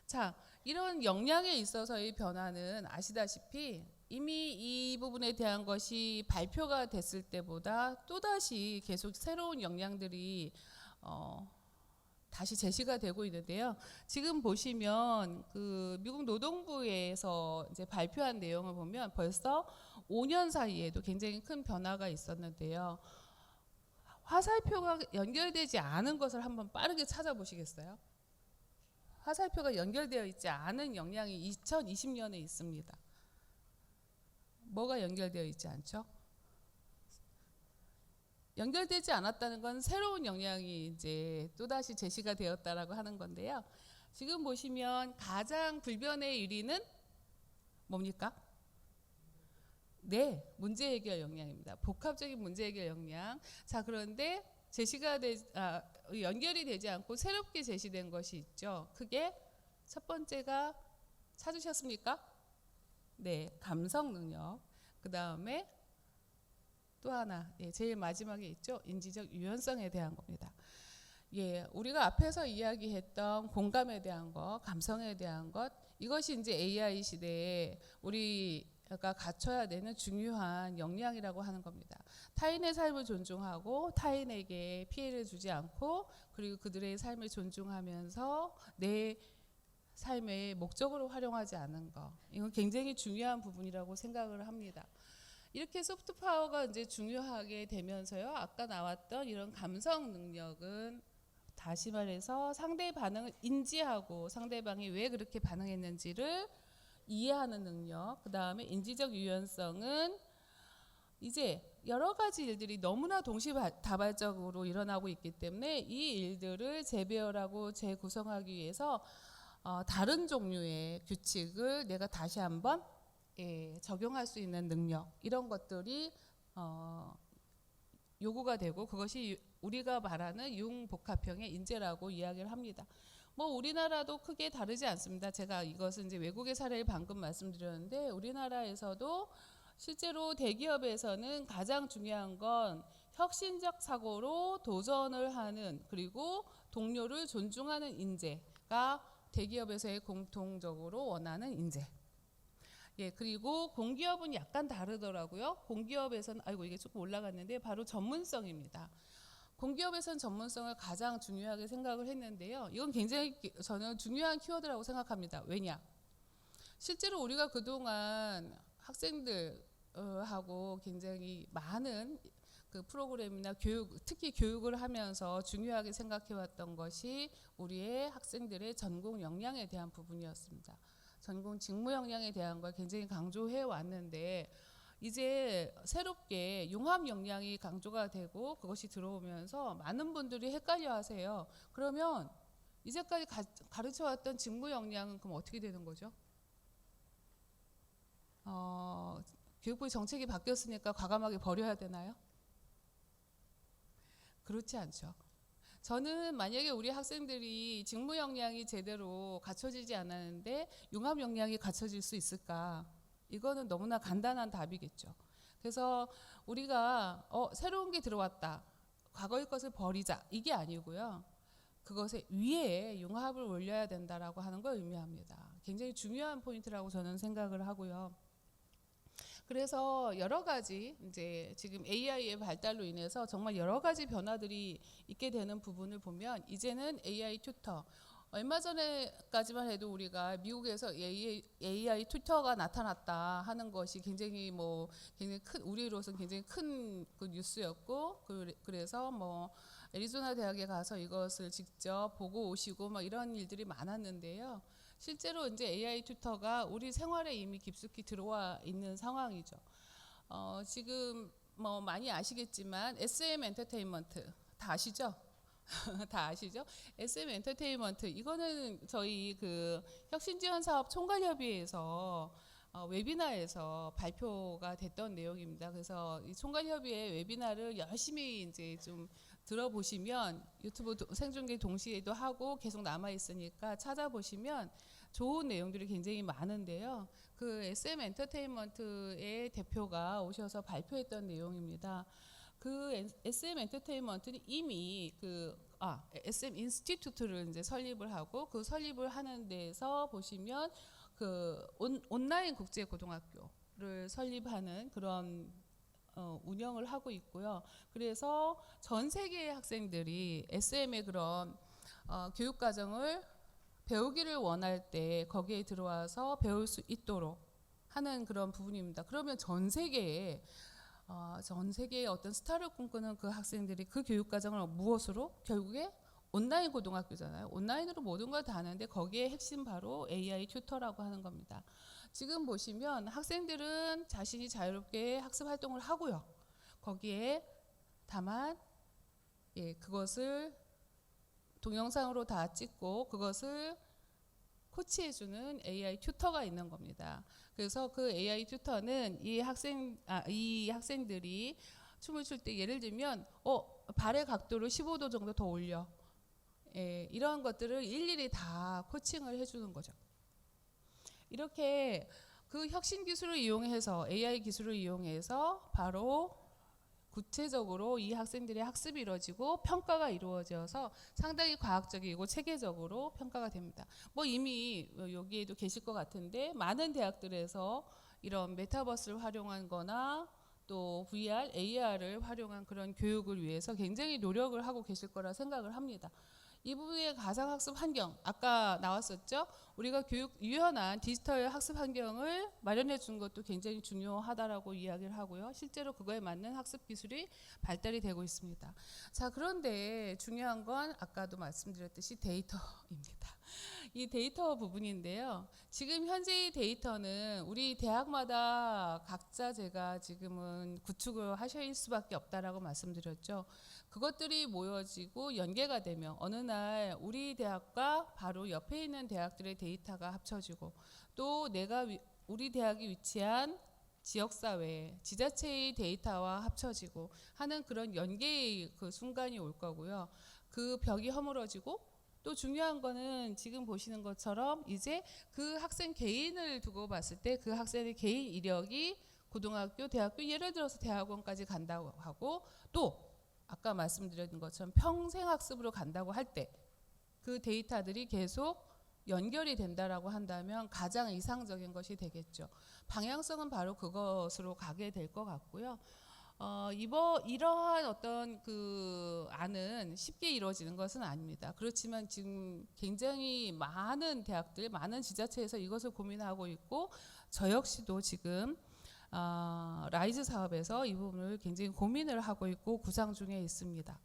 자, 이런 역량에 있어서의 변화는 아시다시피 이미 이 부분에 대한 것이 발표가 됐을 때보다 또다시 계속 새로운 역량들이 다시 제시가 되고 있는데요. 지금 보시면 그 미국 노동부에서 이제 발표한 내용을 보면 벌써 5년 사이에도 굉장히 큰 변화가 있었는데요. 화살표가 연결되지 않은 것을 한번 빠르게 찾아보시겠어요? 화살표가 연결되어 있지 않은 역량이 2020년에 있습니다. 뭐가 연결되어 있지 않죠? 연결되지 않았다는 건 새로운 역량이 이제 또다시 제시가 되었다라고 하는 건데요. 지금 보시면 가장 불변의 1위는 뭡니까? 네, 문제 해결 역량입니다. 복합적인 문제 해결 역량. 자, 그런데 연결이 되지 않고 새롭게 제시된 것이 있죠. 그게 첫 번째가 찾으셨습니까? 네, 감성 능력. 그 다음에 또 하나, 제일 마지막에 있죠. 인지적 유연성에 대한 겁니다. 우리가 앞에서 이야기했던 공감에 대한 것, 감성에 대한 것, 이것이 이제 AI 시대에 우리가 갖춰야 되는 중요한 역량이라고 하는 겁니다. 타인의 삶을 존중하고 타인에게 피해를 주지 않고 그리고 그들의 삶을 존중하면서 내 삶의 목적으로 활용하지 않는 것, 이건 굉장히 중요한 부분이라고 생각을 합니다. 이렇게 소프트 파워가 이제 중요하게 되면서요. 아까 나왔던 이런 감성 능력은 다시 말해서 상대의 반응을 인지하고 상대방이 왜 그렇게 반응했는지를 이해하는 능력. 그 다음에 인지적 유연성은 이제 여러 가지 일들이 너무나 동시다발적으로 일어나고 있기 때문에 이 일들을 재배열하고 재구성하기 위해서 다른 종류의 규칙을 내가 다시 한번 적용할 수 있는 능력, 이런 것들이 요구가 되고 그것이 우리가 말하는 융복합형의 인재라고 이야기를 합니다. 뭐 우리나라도 크게 다르지 않습니다. 제가 이것은 이제 외국의 사례를 방금 말씀드렸는데 우리나라에서도 실제로 대기업에서는 가장 중요한 건 혁신적 사고로 도전을 하는, 그리고 동료를 존중하는 인재가 대기업에서의 공통적으로 원하는 인재. 그리고 공기업은 약간 다르더라고요. 공기업에서는 이게 조금 올라갔는데 바로 전문성입니다. 공기업에서는 전문성을 가장 중요하게 생각을 했는데요. 이건 굉장히 저는 중요한 키워드라고 생각합니다. 왜냐? 실제로 우리가 그동안 학생들하고 굉장히 많은 그 프로그램이나 교육, 특히 교육을 하면서 중요하게 생각해왔던 것이 우리의 학생들의 전공 역량에 대한 부분이었습니다. 전공 직무 역량에 대한 걸 굉장히 강조해 왔는데 이제 새롭게 융합 역량이 강조가 되고 그것이 들어오면서 많은 분들이 헷갈려 하세요. 그러면 이제까지 가르쳐 왔던 직무 역량은 그럼 어떻게 되는 거죠? 교육부의 정책이 바뀌었으니까 과감하게 버려야 되나요? 그렇지 않죠. 저는 만약에 우리 학생들이 직무 역량이 제대로 갖춰지지 않았는데 융합 역량이 갖춰질 수 있을까? 이거는 너무나 간단한 답이겠죠. 그래서 우리가 새로운 게 들어왔다, 과거의 것을 버리자, 이게 아니고요. 그것에 위에 융합을 올려야 된다라고 하는 걸 의미합니다. 굉장히 중요한 포인트라고 저는 생각을 하고요. 그래서 여러 가지 이제 지금 AI의 발달로 인해서 정말 여러 가지 변화들이 있게 되는 부분을 보면 이제는 AI 튜터, 얼마 전에까지만 해도 우리가 미국에서 AI 튜터가 나타났다 하는 것이 굉장히 큰, 우리로서는 굉장히 큰 그 뉴스였고, 그래서 애리조나 대학에 가서 이것을 직접 보고 오시고 이런 일들이 많았는데요. 실제로 이제 AI 튜터가 우리 생활에 이미 깊숙이 들어와 있는 상황이죠. 지금 많이 아시겠지만 SM 엔터테인먼트 다 아시죠? 다 아시죠? SM 엔터테인먼트, 이거는 저희 그 혁신지원 사업 총괄협의회에서 웨비나에서 발표가 됐던 내용입니다. 그래서 이 총괄협의회 웨비나를 열심히 이제 좀 들어보시면 유튜브 생중계 동시에도 하고 계속 남아 있으니까 찾아보시면 좋은 내용들이 굉장히 많은데요. 그 SM 엔터테인먼트의 대표가 오셔서 발표했던 내용입니다. 그 SM 엔터테인먼트는 이미 SM 인스티튜트를 이제 설립을 하고 그 설립을 하는 데서 보시면 그 온라인 국제 고등학교를 설립하는 그런 운영을 하고 있고요. 그래서 전 세계의 학생들이 SM의 그런 교육 과정을 배우기를 원할 때 거기에 들어와서 배울 수 있도록 하는 그런 부분입니다. 그러면 전 세계의 어떤 스타를 꿈꾸는 그 학생들이 그 교육 과정을 무엇으로? 결국에 온라인 고등학교잖아요. 온라인으로 모든 걸 다 하는데 거기에 핵심 바로 AI 튜터라고 하는 겁니다. 지금 보시면 학생들은 자신이 자유롭게 학습 활동을 하고요. 거기에 다만 그것을 동영상으로 다 찍고 그것을 코치해주는 AI 튜터가 있는 겁니다. 그래서 그 AI 튜터는 이 학생들이 춤을 출 때 예를 들면 발의 각도를 15도 정도 더 올려. 이런 것들을 일일이 다 코칭을 해주는 거죠. 이렇게 그 혁신 기술을 이용해서 AI 기술을 이용해서 바로 구체적으로 이 학생들의 학습이 이루어지고 평가가 이루어져서 상당히 과학적이고 체계적으로 평가가 됩니다. 뭐 이미 여기에도 계실 것 같은데 많은 대학들에서 이런 메타버스를 활용한 거나 또 VR, AR을 활용한 그런 교육을 위해서 굉장히 노력을 하고 계실 거라 생각을 합니다. 이 부분의 가상학습 환경, 아까 나왔었죠? 우리가 유연한 디지털 학습 환경을 마련해 준 것도 굉장히 중요하다라고 이야기를 하고요. 실제로 그거에 맞는 학습 기술이 발달이 되고 있습니다. 자, 그런데 중요한 건 아까도 말씀드렸듯이 데이터입니다. 이 데이터 부분인데요. 지금 현재의 데이터는 우리 대학마다 각자 제가 지금은 구축을 하실 수밖에 없다라고 말씀드렸죠. 그것들이 모여지고 연계가 되면 어느 날 우리 대학과 바로 옆에 있는 대학들의 데이터가 합쳐지고 또 우리 대학이 위치한 지역사회, 지자체의 데이터와 합쳐지고 하는 그런 연계의 그 순간이 올 거고요. 그 벽이 허물어지고 또 중요한 거는 지금 보시는 것처럼 이제 그 학생 개인을 두고 봤을 때 그 학생의 개인 이력이 고등학교, 대학교 예를 들어서 대학원까지 간다고 하고 또 아까 말씀드린 것처럼 평생 학습으로 간다고 할 때 그 데이터들이 계속 연결이 된다라고 한다면 가장 이상적인 것이 되겠죠. 방향성은 바로 그것으로 가게 될 것 같고요. 이러한 어떤 그 안은 쉽게 이루어지는 것은 아닙니다. 그렇지만 지금 굉장히 많은 대학들, 많은 지자체에서 이것을 고민하고 있고 저 역시도 지금 라이즈 사업에서 이 부분을 굉장히 고민을 하고 있고 구상 중에 있습니다.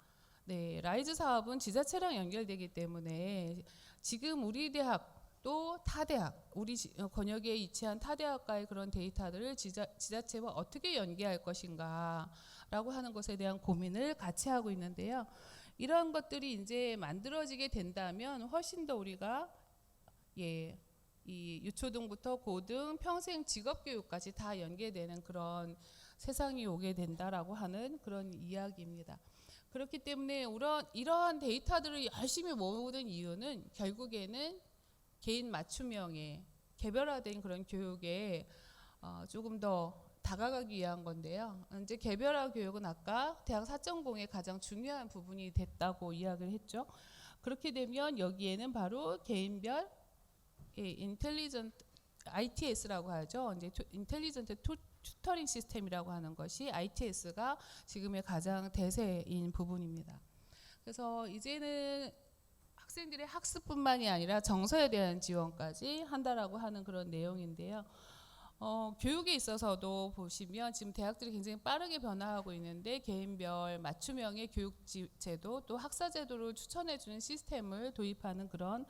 네, 라이즈 사업은 지자체랑 연결되기 때문에 지금 우리 대학 또 타대학, 우리 권역에 위치한 타대학과의 그런 데이터들을 지자체와 어떻게 연계할 것인가 라고 하는 것에 대한 고민을 같이 하고 있는데요. 이런 것들이 이제 만들어지게 된다면 훨씬 더 우리가 이 유초등부터 고등, 평생 직업교육까지 다 연계되는 그런 세상이 오게 된다라고 하는 그런 이야기입니다. 그렇기 때문에 이러한 데이터들을 열심히 모으는 이유는 결국에는 개인 맞춤형의 개별화된 그런 교육에 조금 더 다가가기 위한 건데요. 이제 개별화 교육은 아까 대학 4.0의 가장 중요한 부분이 됐다고 이야기를 했죠. 그렇게 되면 여기에는 바로 개인별 인텔리전트 ITS라고 하죠. 이제 인텔리전트 튜터링 시스템이라고 하는 것이 ITS가 지금의 가장 대세인 부분입니다. 그래서 이제는 학생들의 학습뿐만이 아니라 정서에 대한 지원까지 한다라고 하는 그런 내용인데요. 교육에 있어서도 보시면 지금 대학들이 굉장히 빠르게 변화하고 있는데 개인별 맞춤형의 교육 제도 또 학사 제도를 추천해주는 시스템을 도입하는 그런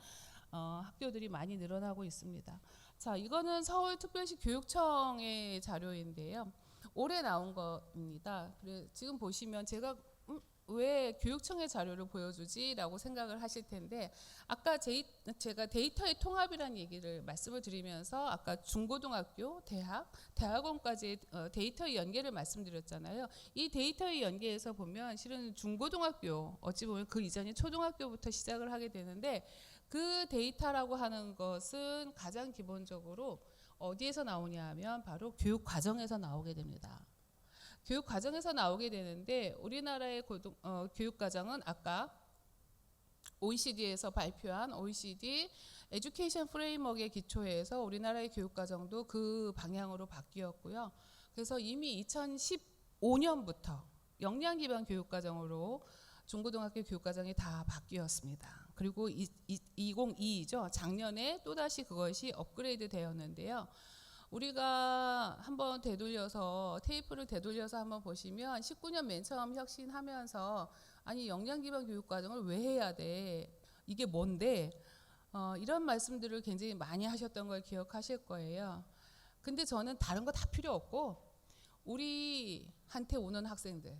학교들이 많이 늘어나고 있습니다. 자, 이거는 서울특별시 교육청의 자료인데요. 올해 나온 겁니다. 지금 보시면 제가 왜 교육청의 자료를 보여주지라고 생각을 하실 텐데 아까 제가 데이터의 통합이라는 얘기를 말씀을 드리면서 아까 중고등학교, 대학원까지의 데이터의 연계를 말씀드렸잖아요. 이 데이터의 연계에서 보면 실은 중고등학교 어찌 보면 그 이전이 초등학교부터 시작을 하게 되는데 그 데이터라고 하는 것은 가장 기본적으로 어디에서 나오냐 하면 바로 교육 과정에서 나오게 됩니다. 교육 과정에서 나오게 되는데 우리나라의 교육 과정은 아까 OECD에서 발표한 OECD 에듀케이션 프레임워크의 기초에서 우리나라의 교육 과정도 그 방향으로 바뀌었고요. 그래서 이미 2015년부터 역량 기반 교육 과정으로 중고등학교 교육 과정이 다 바뀌었습니다. 그리고 2022죠. 작년에 또다시 그것이 업그레이드 되었는데요. 우리가 한번 테이프를 되돌려서 한번 보시면 19년 맨 처음 혁신하면서 아니 역량 기반 교육 과정을 왜 해야 돼? 이게 뭔데? 이런 말씀들을 굉장히 많이 하셨던 걸 기억하실 거예요. 근데 저는 다른 거 다 필요 없고 우리한테 오는 학생들이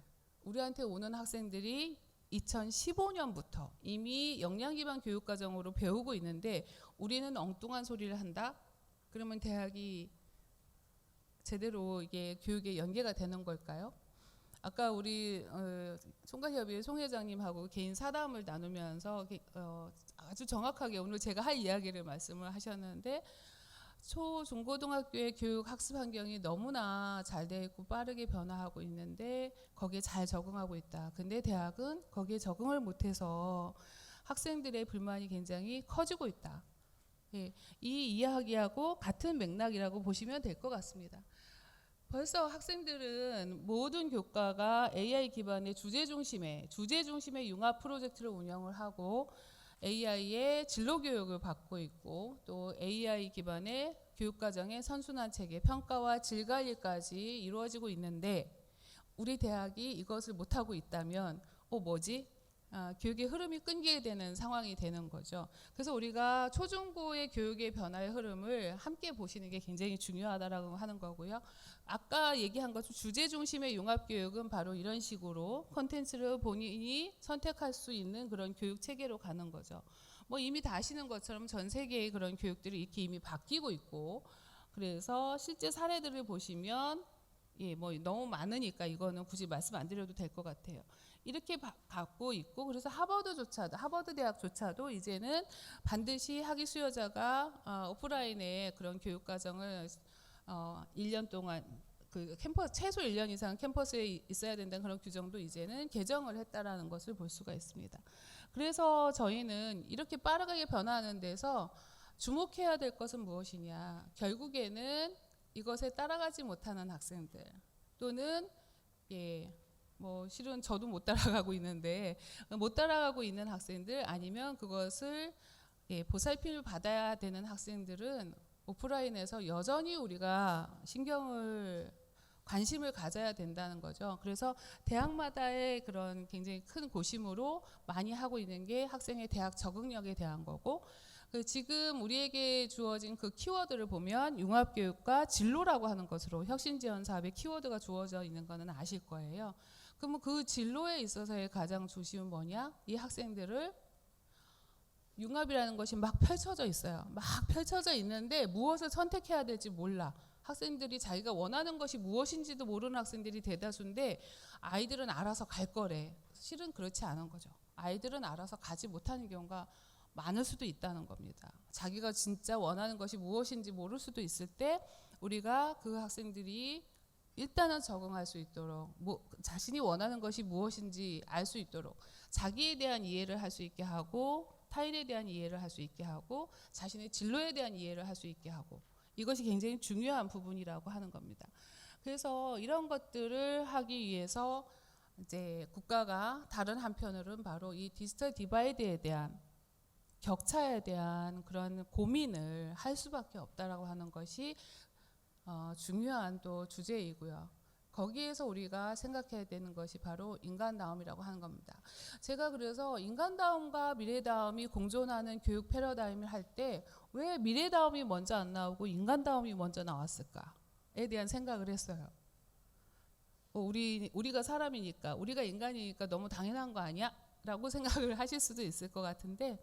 2015년부터 이미 역량 기반 교육 과정으로 배우고 있는데 우리는 엉뚱한 소리를 한다? 그러면 대학이 제대로 이게 교육에 연계가 되는 걸까요? 아까 우리 총괄협의회 송 회장님하고 개인 사담을 나누면서 아주 정확하게 오늘 제가 할 이야기를 말씀을 하셨는데 초, 중고등학교의 교육 학습 환경이 너무나 잘 돼 있고 빠르게 변화하고 있는데 거기에 잘 적응하고 있다. 근데 대학은 거기에 적응을 못해서 학생들의 불만이 굉장히 커지고 있다. 예, 이 이야기하고 같은 맥락이라고 보시면 될 것 같습니다. 벌써 학생들은 모든 교과가 AI 기반의 주제 중심의 융합 프로젝트를 운영을 하고 AI의 진로 교육을 받고 있고 또 AI 기반의 교육과정의 선순환 체계, 평가와 질 관리까지 이루어지고 있는데 우리 대학이 이것을 못하고 있다면 뭐지? 교육의 흐름이 끊기게 되는 상황이 되는 거죠. 그래서 우리가 초중고의 교육의 변화의 흐름을 함께 보시는 게 굉장히 중요하다라고 하는 거고요. 아까 얘기한 것처럼 주제 중심의 융합교육은 바로 이런 식으로 콘텐츠를 본인이 선택할 수 있는 그런 교육 체계로 가는 거죠. 이미 다 아시는 것처럼 전 세계의 그런 교육들이 이렇게 이미 바뀌고 있고 그래서 실제 사례들을 보시면 너무 많으니까 이거는 굳이 말씀 안 드려도 될 것 같아요. 이렇게 갖고 있고 그래서 하버드 대학조차도 이제는 반드시 학위 수여자가 오프라인의 그런 교육 과정을 1년 동안 최소 1년 이상 캠퍼스에 있어야 된다는 그런 규정도 이제는 개정을 했다라는 것을 볼 수가 있습니다. 그래서 저희는 이렇게 빠르게 변화하는 데서 주목해야 될 것은 무엇이냐? 결국에는 이것에 따라가지 못하는 학생들 또는 실은 저도 못 따라가고 있는데 못 따라가고 있는 학생들 아니면 그것을 보살핌을 받아야 되는 학생들은 오프라인에서 여전히 우리가 관심을 가져야 된다는 거죠. 그래서 대학마다의 그런 굉장히 큰 고심으로 많이 하고 있는 게 학생의 대학 적응력에 대한 거고 지금 우리에게 주어진 그 키워드를 보면 융합교육과 진로라고 하는 것으로 혁신지원 사업의 키워드가 주어져 있는 거는 아실 거예요. 그러면 그 진로에 있어서의 가장 중심은 뭐냐? 이 학생들을 융합이라는 것이 막 펼쳐져 있어요. 막 펼쳐져 있는데 무엇을 선택해야 될지 몰라. 학생들이 자기가 원하는 것이 무엇인지도 모르는 학생들이 대다수인데 아이들은 알아서 갈 거래. 실은 그렇지 않은 거죠. 아이들은 알아서 가지 못하는 경우가 많을 수도 있다는 겁니다. 자기가 진짜 원하는 것이 무엇인지 모를 수도 있을 때 우리가 그 학생들이 일단은 적응할 수 있도록 자신이 원하는 것이 무엇인지 알 수 있도록 자기에 대한 이해를 할 수 있게 하고 타인에 대한 이해를 할 수 있게 하고 자신의 진로에 대한 이해를 할 수 있게 하고 이것이 굉장히 중요한 부분이라고 하는 겁니다. 그래서 이런 것들을 하기 위해서 이제 국가가 다른 한편으로는 바로 이 디지털 디바이드에 대한 격차에 대한 그런 고민을 할 수밖에 없다라고 하는 것이 중요한 또 주제이고요. 거기에서 우리가 생각해야 되는 것이 바로 인간다움이라고 하는 겁니다. 제가 그래서 인간다움과 미래다움이 공존하는 교육 패러다임을 할 때 왜 미래다움이 먼저 안 나오고 인간다움이 먼저 나왔을까에 대한 생각을 했어요. 우리가 사람이니까, 우리가 인간이니까 너무 당연한 거 아니야? 라고 생각을 하실 수도 있을 것 같은데,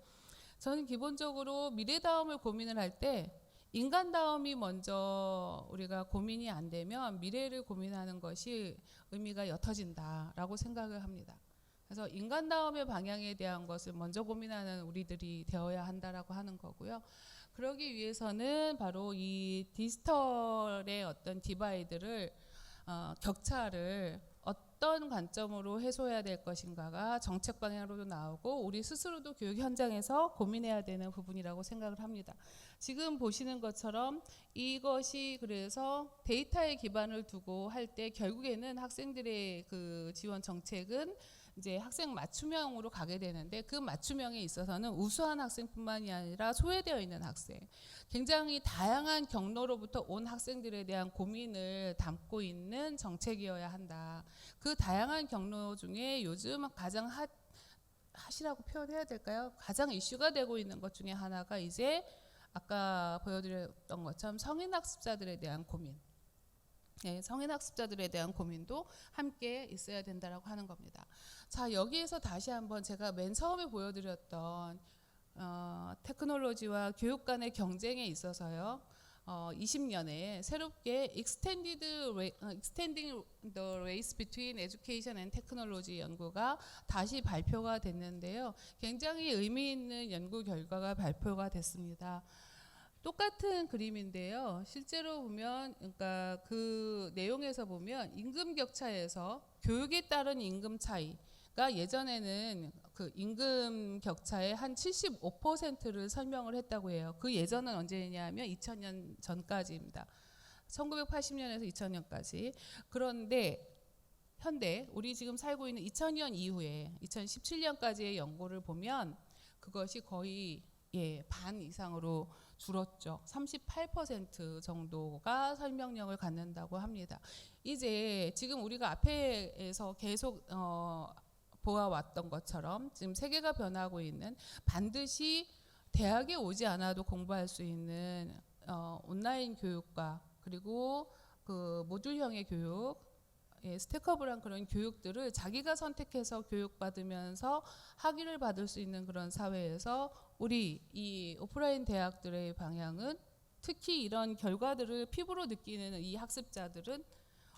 저는 기본적으로 미래다움을 고민을 할 때 인간다움이 먼저 우리가 고민이 안 되면 미래를 고민하는 것이 의미가 옅어진다라고 생각을 합니다. 그래서 인간다움의 방향에 대한 것을 먼저 고민하는 우리들이 되어야 한다라고 하는 거고요. 그러기 위해서는 바로 이 디지털의 어떤 디바이드를 격차를 어떤 관점으로 해소해야 될 것인가가 정책 방향으로도 나오고 우리 스스로도 교육 현장에서 고민해야 되는 부분이라고 생각을 합니다. 지금 보시는 것처럼 이것이 그래서 데이터에 기반을 두고 할 때 결국에는 학생들의 그 지원 정책은 이제 학생 맞춤형으로 가게 되는데, 그 맞춤형에 있어서는 우수한 학생뿐만이 아니라 소외되어 있는 학생, 굉장히 다양한 경로로부터 온 학생들에 대한 고민을 담고 있는 정책이어야 한다. 그 다양한 경로 중에 요즘 가장 핫이라고 표현해야 될까요? 가장 이슈가 되고 있는 것 중에 하나가 이제 아까 보여드렸던 것처럼 성인 학습자들에 대한 고민. 네, 성인 학습자들에 대한 고민도 함께 있어야 된다라고 하는 겁니다. 자, 여기에서 다시 한번 제가 맨 처음에 보여드렸던 테크놀로지와 교육 간의 경쟁에 있어서요. 20년에 새롭게 Extending the Race Between Education and Technology 연구가 다시 발표가 됐는데요. 굉장히 의미 있는 연구 결과가 발표가 됐습니다. 똑같은 그림인데요. 실제로 보면, 그러니까 그 내용에서 보면 임금 격차에서 교육에 따른 임금 차이가 예전에는 그 임금 격차의 한 75%를 설명을 했다고 해요. 그 예전은 언제냐면 2000년 전까지입니다. 1980년에서 2000년까지. 그런데 현대 우리 지금 살고 있는 2000년 이후에 2017년까지의 연구를 보면 그것이 거의 반 이상으로 줄었죠. 38% 정도가 설명력을 갖는다고 합니다. 이제 지금 우리가 앞에서 계속 보아왔던 것처럼 지금 세계가 변하고 있는, 반드시 대학에 오지 않아도 공부할 수 있는 온라인 교육과 그리고 그 모듈형의 교육, 스택업을 그런 교육들을 자기가 선택해서 교육받으면서 학위를 받을 수 있는 그런 사회에서 우리 이 오프라인 대학들의 방향은, 특히 이런 결과들을 피부로 느끼는 이 학습자들은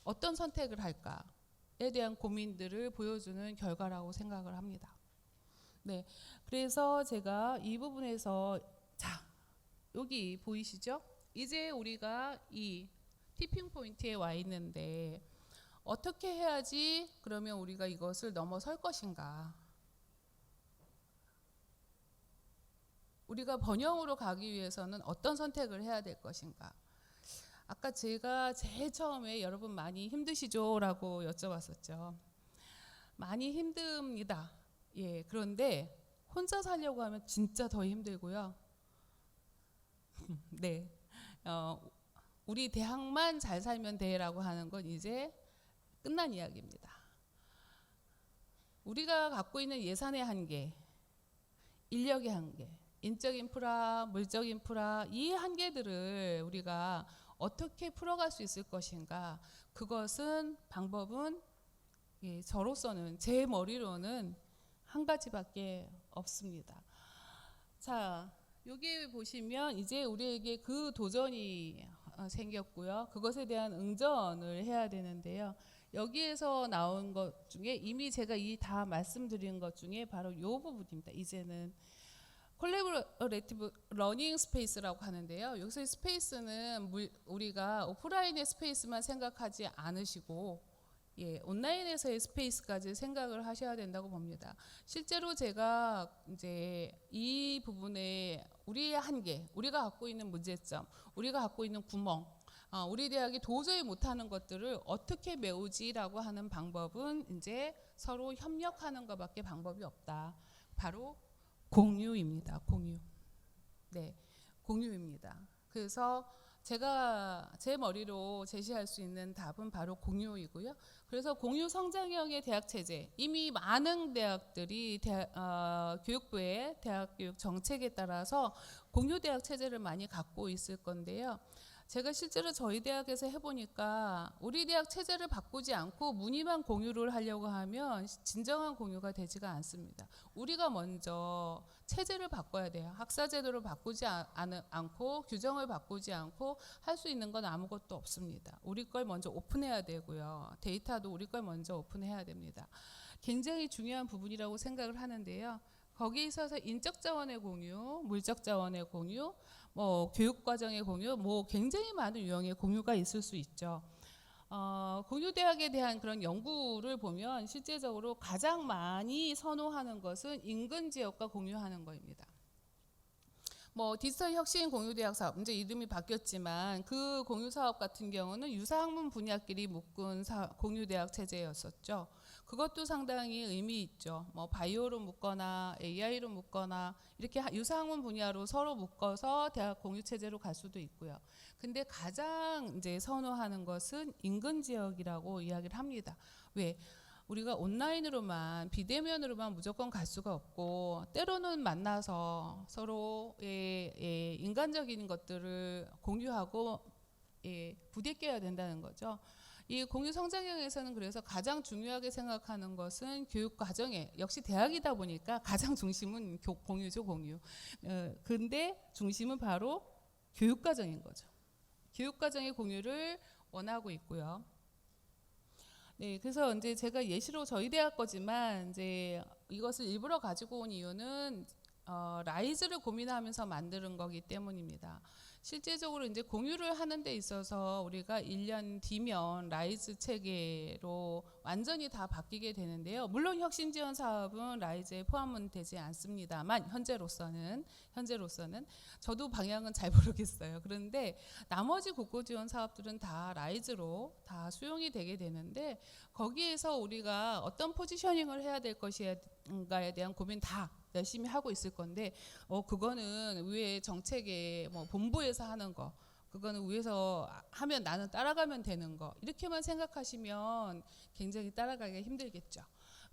어떤 선택을 할까에 대한 고민들을 보여주는 결과라고 생각을 합니다. 네, 그래서 제가 이 부분에서, 자, 여기 보이시죠? 이제 우리가 이 티핑 포인트에 와 있는데 어떻게 해야지 그러면 우리가 이것을 넘어설 것인가? 우리가 번영으로 가기 위해서는 어떤 선택을 해야 될 것인가? 아까 제가 제일 처음에 여러분 많이 힘드시죠? 라고 여쭤봤었죠. 많이 힘듭니다. 예, 그런데 혼자 살려고 하면 진짜 더 힘들고요. 네, 우리 대학만 잘 살면 돼라고 하는 건 이제 끝난 이야기입니다. 우리가 갖고 있는 예산의 한계, 인력의 한계, 인적 인프라, 물적 인프라, 이 한계들을 우리가 어떻게 풀어갈 수 있을 것인가? 그것은 방법은 저로서는, 제 머리로는 한 가지밖에 없습니다. 자, 여기 보시면 이제 우리에게 그 도전이 생겼고요. 그것에 대한 응전을 해야 되는데요. 여기에서 나온 것 중에 이미 제가 다 말씀드린 것 중에 바로 이 부분입니다. 이제는 콜래보레이티브 러닝 스페이스라고 하는데요. 여기서 스페이스는 우리가 오프라인의 스페이스만 생각하지 않으시고 온라인에서의 스페이스까지 생각을 하셔야 된다고 봅니다. 실제로 제가 이제 이 부분에 우리의 한계, 우리가 갖고 있는 문제점, 우리가 갖고 있는 구멍, 우리 대학이 도저히 못하는 것들을 어떻게 메우지라고 하는 방법은 이제 서로 협력하는 것밖에 방법이 없다. 바로 공유입니다. 공유. 네, 공유입니다. 그래서 제가 제 머리로 제시할 수 있는 답은 바로 공유이고요. 그래서 공유 성장형의 대학 체제, 이미 많은 대학들이 교육부의 대학 교육 정책에 따라서 공유 대학 체제를 많이 갖고 있을 건데요. 제가 실제로 저희 대학에서 해보니까 우리 대학 체제를 바꾸지 않고 문의만 공유를 하려고 하면 진정한 공유가 되지가 않습니다. 우리가 먼저 체제를 바꿔야 돼요. 학사 제도를 바꾸지 않고 규정을 바꾸지 않고 할 수 있는 건 아무것도 없습니다. 우리 걸 먼저 오픈해야 되고요. 데이터도 우리 걸 먼저 오픈해야 됩니다. 굉장히 중요한 부분이라고 생각을 하는데요. 거기에 있어서 인적 자원의 공유, 물적 자원의 공유, 교육 과정의 공유, 굉장히 많은 유형의 공유가 있을 수 있죠. 공유 대학에 대한 그런 연구를 보면 실제적으로 가장 많이 선호하는 것은 인근 지역과 공유하는 것입니다. 디지털 혁신 공유 대학 사업, 이제 이름이 바뀌었지만 그 공유 사업 같은 경우는 유사학문 분야끼리 묶은 공유 대학 체제였었죠. 그것도 상당히 의미 있죠. 바이오로 묶거나 AI로 묶거나 이렇게 유사학문 분야로 서로 묶어서 대학 공유 체제로 갈 수도 있고요. 근데 가장 이제 선호하는 것은 인근 지역이라고 이야기를 합니다. 왜? 우리가 온라인으로만 비대면으로만 무조건 갈 수가 없고 때로는 만나서 서로의 인간적인 것들을 공유하고 부대껴야 된다는 거죠. 이 공유 성장형에서는 그래서 가장 중요하게 생각하는 것은 교육 과정에 역시 대학이다 보니까 가장 중심은 공유죠, 공유. 근데 중심은 바로 교육 과정인 거죠. 교육 과정의 공유를 원하고 있고요. 네, 그래서 이제 제가 예시로 저희 대학 거지만 이제 이것을 일부러 가지고 온 이유는 라이즈를 고민하면서 만드는 거기 때문입니다. 실제적으로 이제 공유를 하는 데 있어서 우리가 1년 뒤면 라이즈 체계로 완전히 다 바뀌게 되는데요. 물론 혁신 지원 사업은 라이즈에 포함은 되지 않습니다만 현재로서는 저도 방향은 잘 모르겠어요. 그런데 나머지 국고 지원 사업들은 다 라이즈로 다 수용이 되게 되는데 거기에서 우리가 어떤 포지셔닝을 해야 될 것인가에 대한 고민 다 열심히 하고 있을 건데 그거는 위에 정책에 본부에서 하는 거, 그거는 위에서 하면 나는 따라가면 되는 거, 이렇게만 생각하시면 굉장히 따라가기가 힘들겠죠.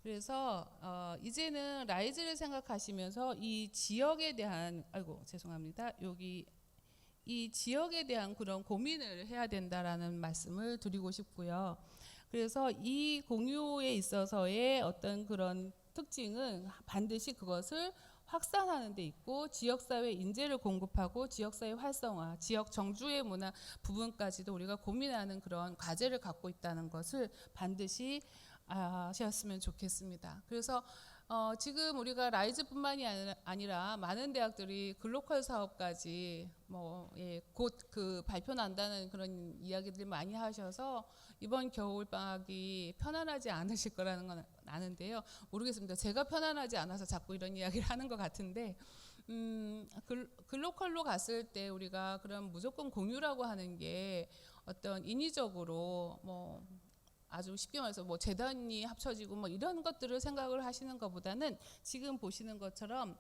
그래서 이제는 라이즈를 생각하시면서 이 지역에 대한 이 지역에 대한 그런 고민을 해야 된다라는 말씀을 드리고 싶고요. 그래서 이 공유에 있어서의 어떤 그런 특징은 반드시 그것을 확산하는 데 있고 지역사회 인재를 공급하고 지역사회 활성화, 지역 정주의 문화 부분까지도 우리가 고민하는 그런 과제를 갖고 있다는 것을 반드시 아셨으면 좋겠습니다. 그래서 지금 우리가 라이즈뿐만이 아니라 많은 대학들이 글로컬 사업까지 곧 그 발표 난다는 그런 이야기들 많이 하셔서 이번 겨울 방학이 편안하지 않으실 거라는 건 아는데요. 모르겠습니다. 제가 편안하지 않아서 자꾸 이런 이야기를 하는 것 같은데 글로컬로 갔을 때 우리가 그럼 무조건 공유라고 하는 게 어떤 인위적으로 아주 쉽게 말해서 재단이 합쳐지고 이런 것들을 생각을 하시는 것보다는 지금 보시는 것처럼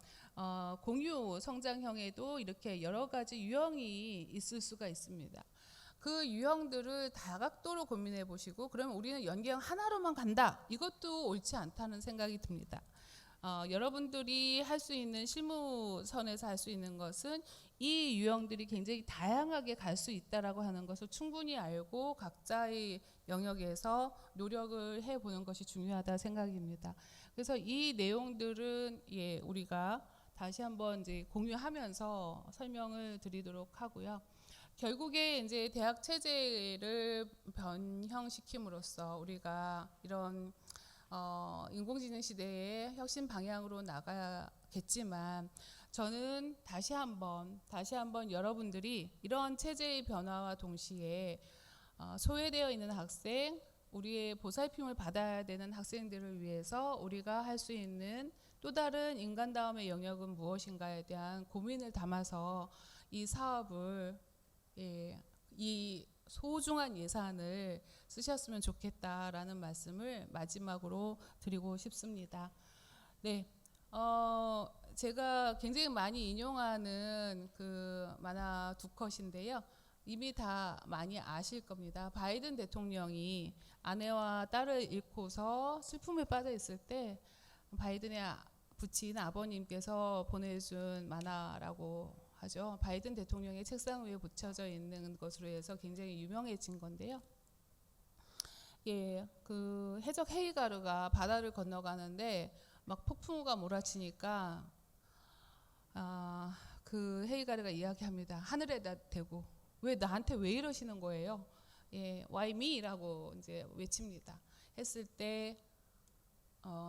공유 성장형에도 이렇게 여러 가지 유형이 있을 수가 있습니다. 그 유형들을 다각도로 고민해 보시고 그러면 우리는 연계형 하나로만 간다. 이것도 옳지 않다는 생각이 듭니다. 여러분들이 할 수 있는 실무선에서 할 수 있는 것은 이 유형들이 굉장히 다양하게 갈 수 있다라고 하는 것을 충분히 알고 각자의 영역에서 노력을 해보는 것이 중요하다 생각입니다. 그래서 이 내용들은 우리가 다시 한번 이제 공유하면서 설명을 드리도록 하고요. 결국에 이제 대학 체제를 변형시킴으로써 우리가 이런 인공지능 시대의 혁신 방향으로 나가겠지만 저는 다시 한번 여러분들이 이런 체제의 변화와 동시에 소외되어 있는 학생, 우리의 보살핌을 받아야 되는 학생들을 위해서 우리가 할 수 있는 또 다른 인간다움의 영역은 무엇인가에 대한 고민을 담아서 이 사업을 이 소중한 예산을 쓰셨으면 좋겠다라는 말씀을 마지막으로 드리고 싶습니다. 네, 제가 굉장히 많이 인용하는 그 만화 두 컷인데요. 이미 다 많이 아실 겁니다. 바이든 대통령이 아내와 딸을 잃고서 슬픔에 빠져 있을 때 바이든의 부친 아버님께서 보내준 만화라고 하죠. 바이든 대통령의 책상 위에 붙여져 있는 것으로 해서 굉장히 유명해진 건데요. 예, 그 해적 헤이가르가 바다를 건너가는데 막 폭풍우가 몰아치니까 그 헤이가르가 이야기합니다. 하늘에다 대고 왜 이러시는 거예요? 예, why me라고 이제 외칩니다. 했을 때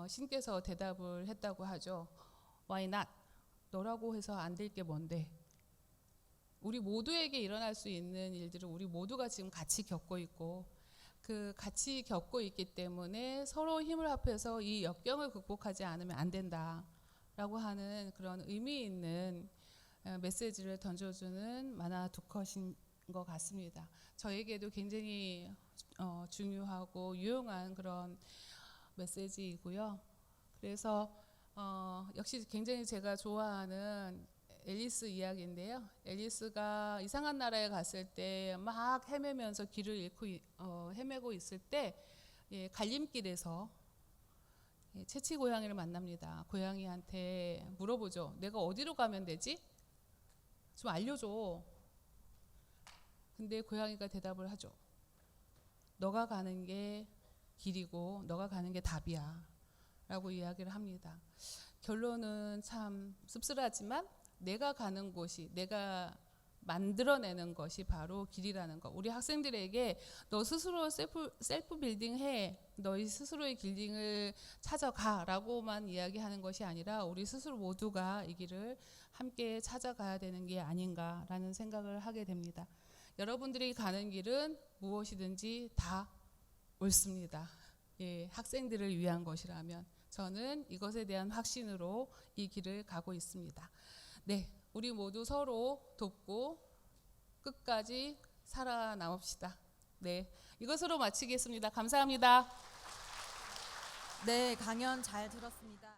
신께서 대답을 했다고 하죠. Why not? 너라고 해서 안 될 게 뭔데? 우리 모두에게 일어날 수 있는 일들을 우리 모두가 지금 같이 겪고 있고 그 같이 겪고 있기 때문에 서로 힘을 합해서 이 역경을 극복하지 않으면 안 된다라고 하는 그런 의미 있는 메시지를 던져주는 만화 두 컷인 것 같습니다. 저에게도 굉장히 중요하고 유용한 그런 메시지이고요. 그래서 역시 굉장히 제가 좋아하는 앨리스 이야기인데요. 앨리스가 이상한 나라에 갔을 때 막 헤매면서 길을 잃고 헤매고 있을 때 갈림길에서 채치 고양이를 만납니다. 고양이한테 물어보죠. 내가 어디로 가면 되지? 좀 알려줘. 근데 고양이가 대답을 하죠. 너가 가는 게 길이고 너가 가는 게 답이야 라고 이야기를 합니다. 결론은 참 씁쓸하지만 내가 가는 곳이 내가 만들어내는 것이 바로 길이라는 것. 우리 학생들에게 너 스스로 셀프 빌딩해. 너희 스스로의 길딩을 찾아가라고만 이야기하는 것이 아니라 우리 스스로 모두가 이 길을 함께 찾아가야 되는 게 아닌가라는 생각을 하게 됩니다. 여러분들이 가는 길은 무엇이든지 다 옳습니다. 예, 학생들을 위한 것이라면 저는 이것에 대한 확신으로 이 길을 가고 있습니다. 네, 우리 모두 서로 돕고 끝까지 살아남읍시다. 네, 이것으로 마치겠습니다. 감사합니다. 네, 강연 잘 들었습니다.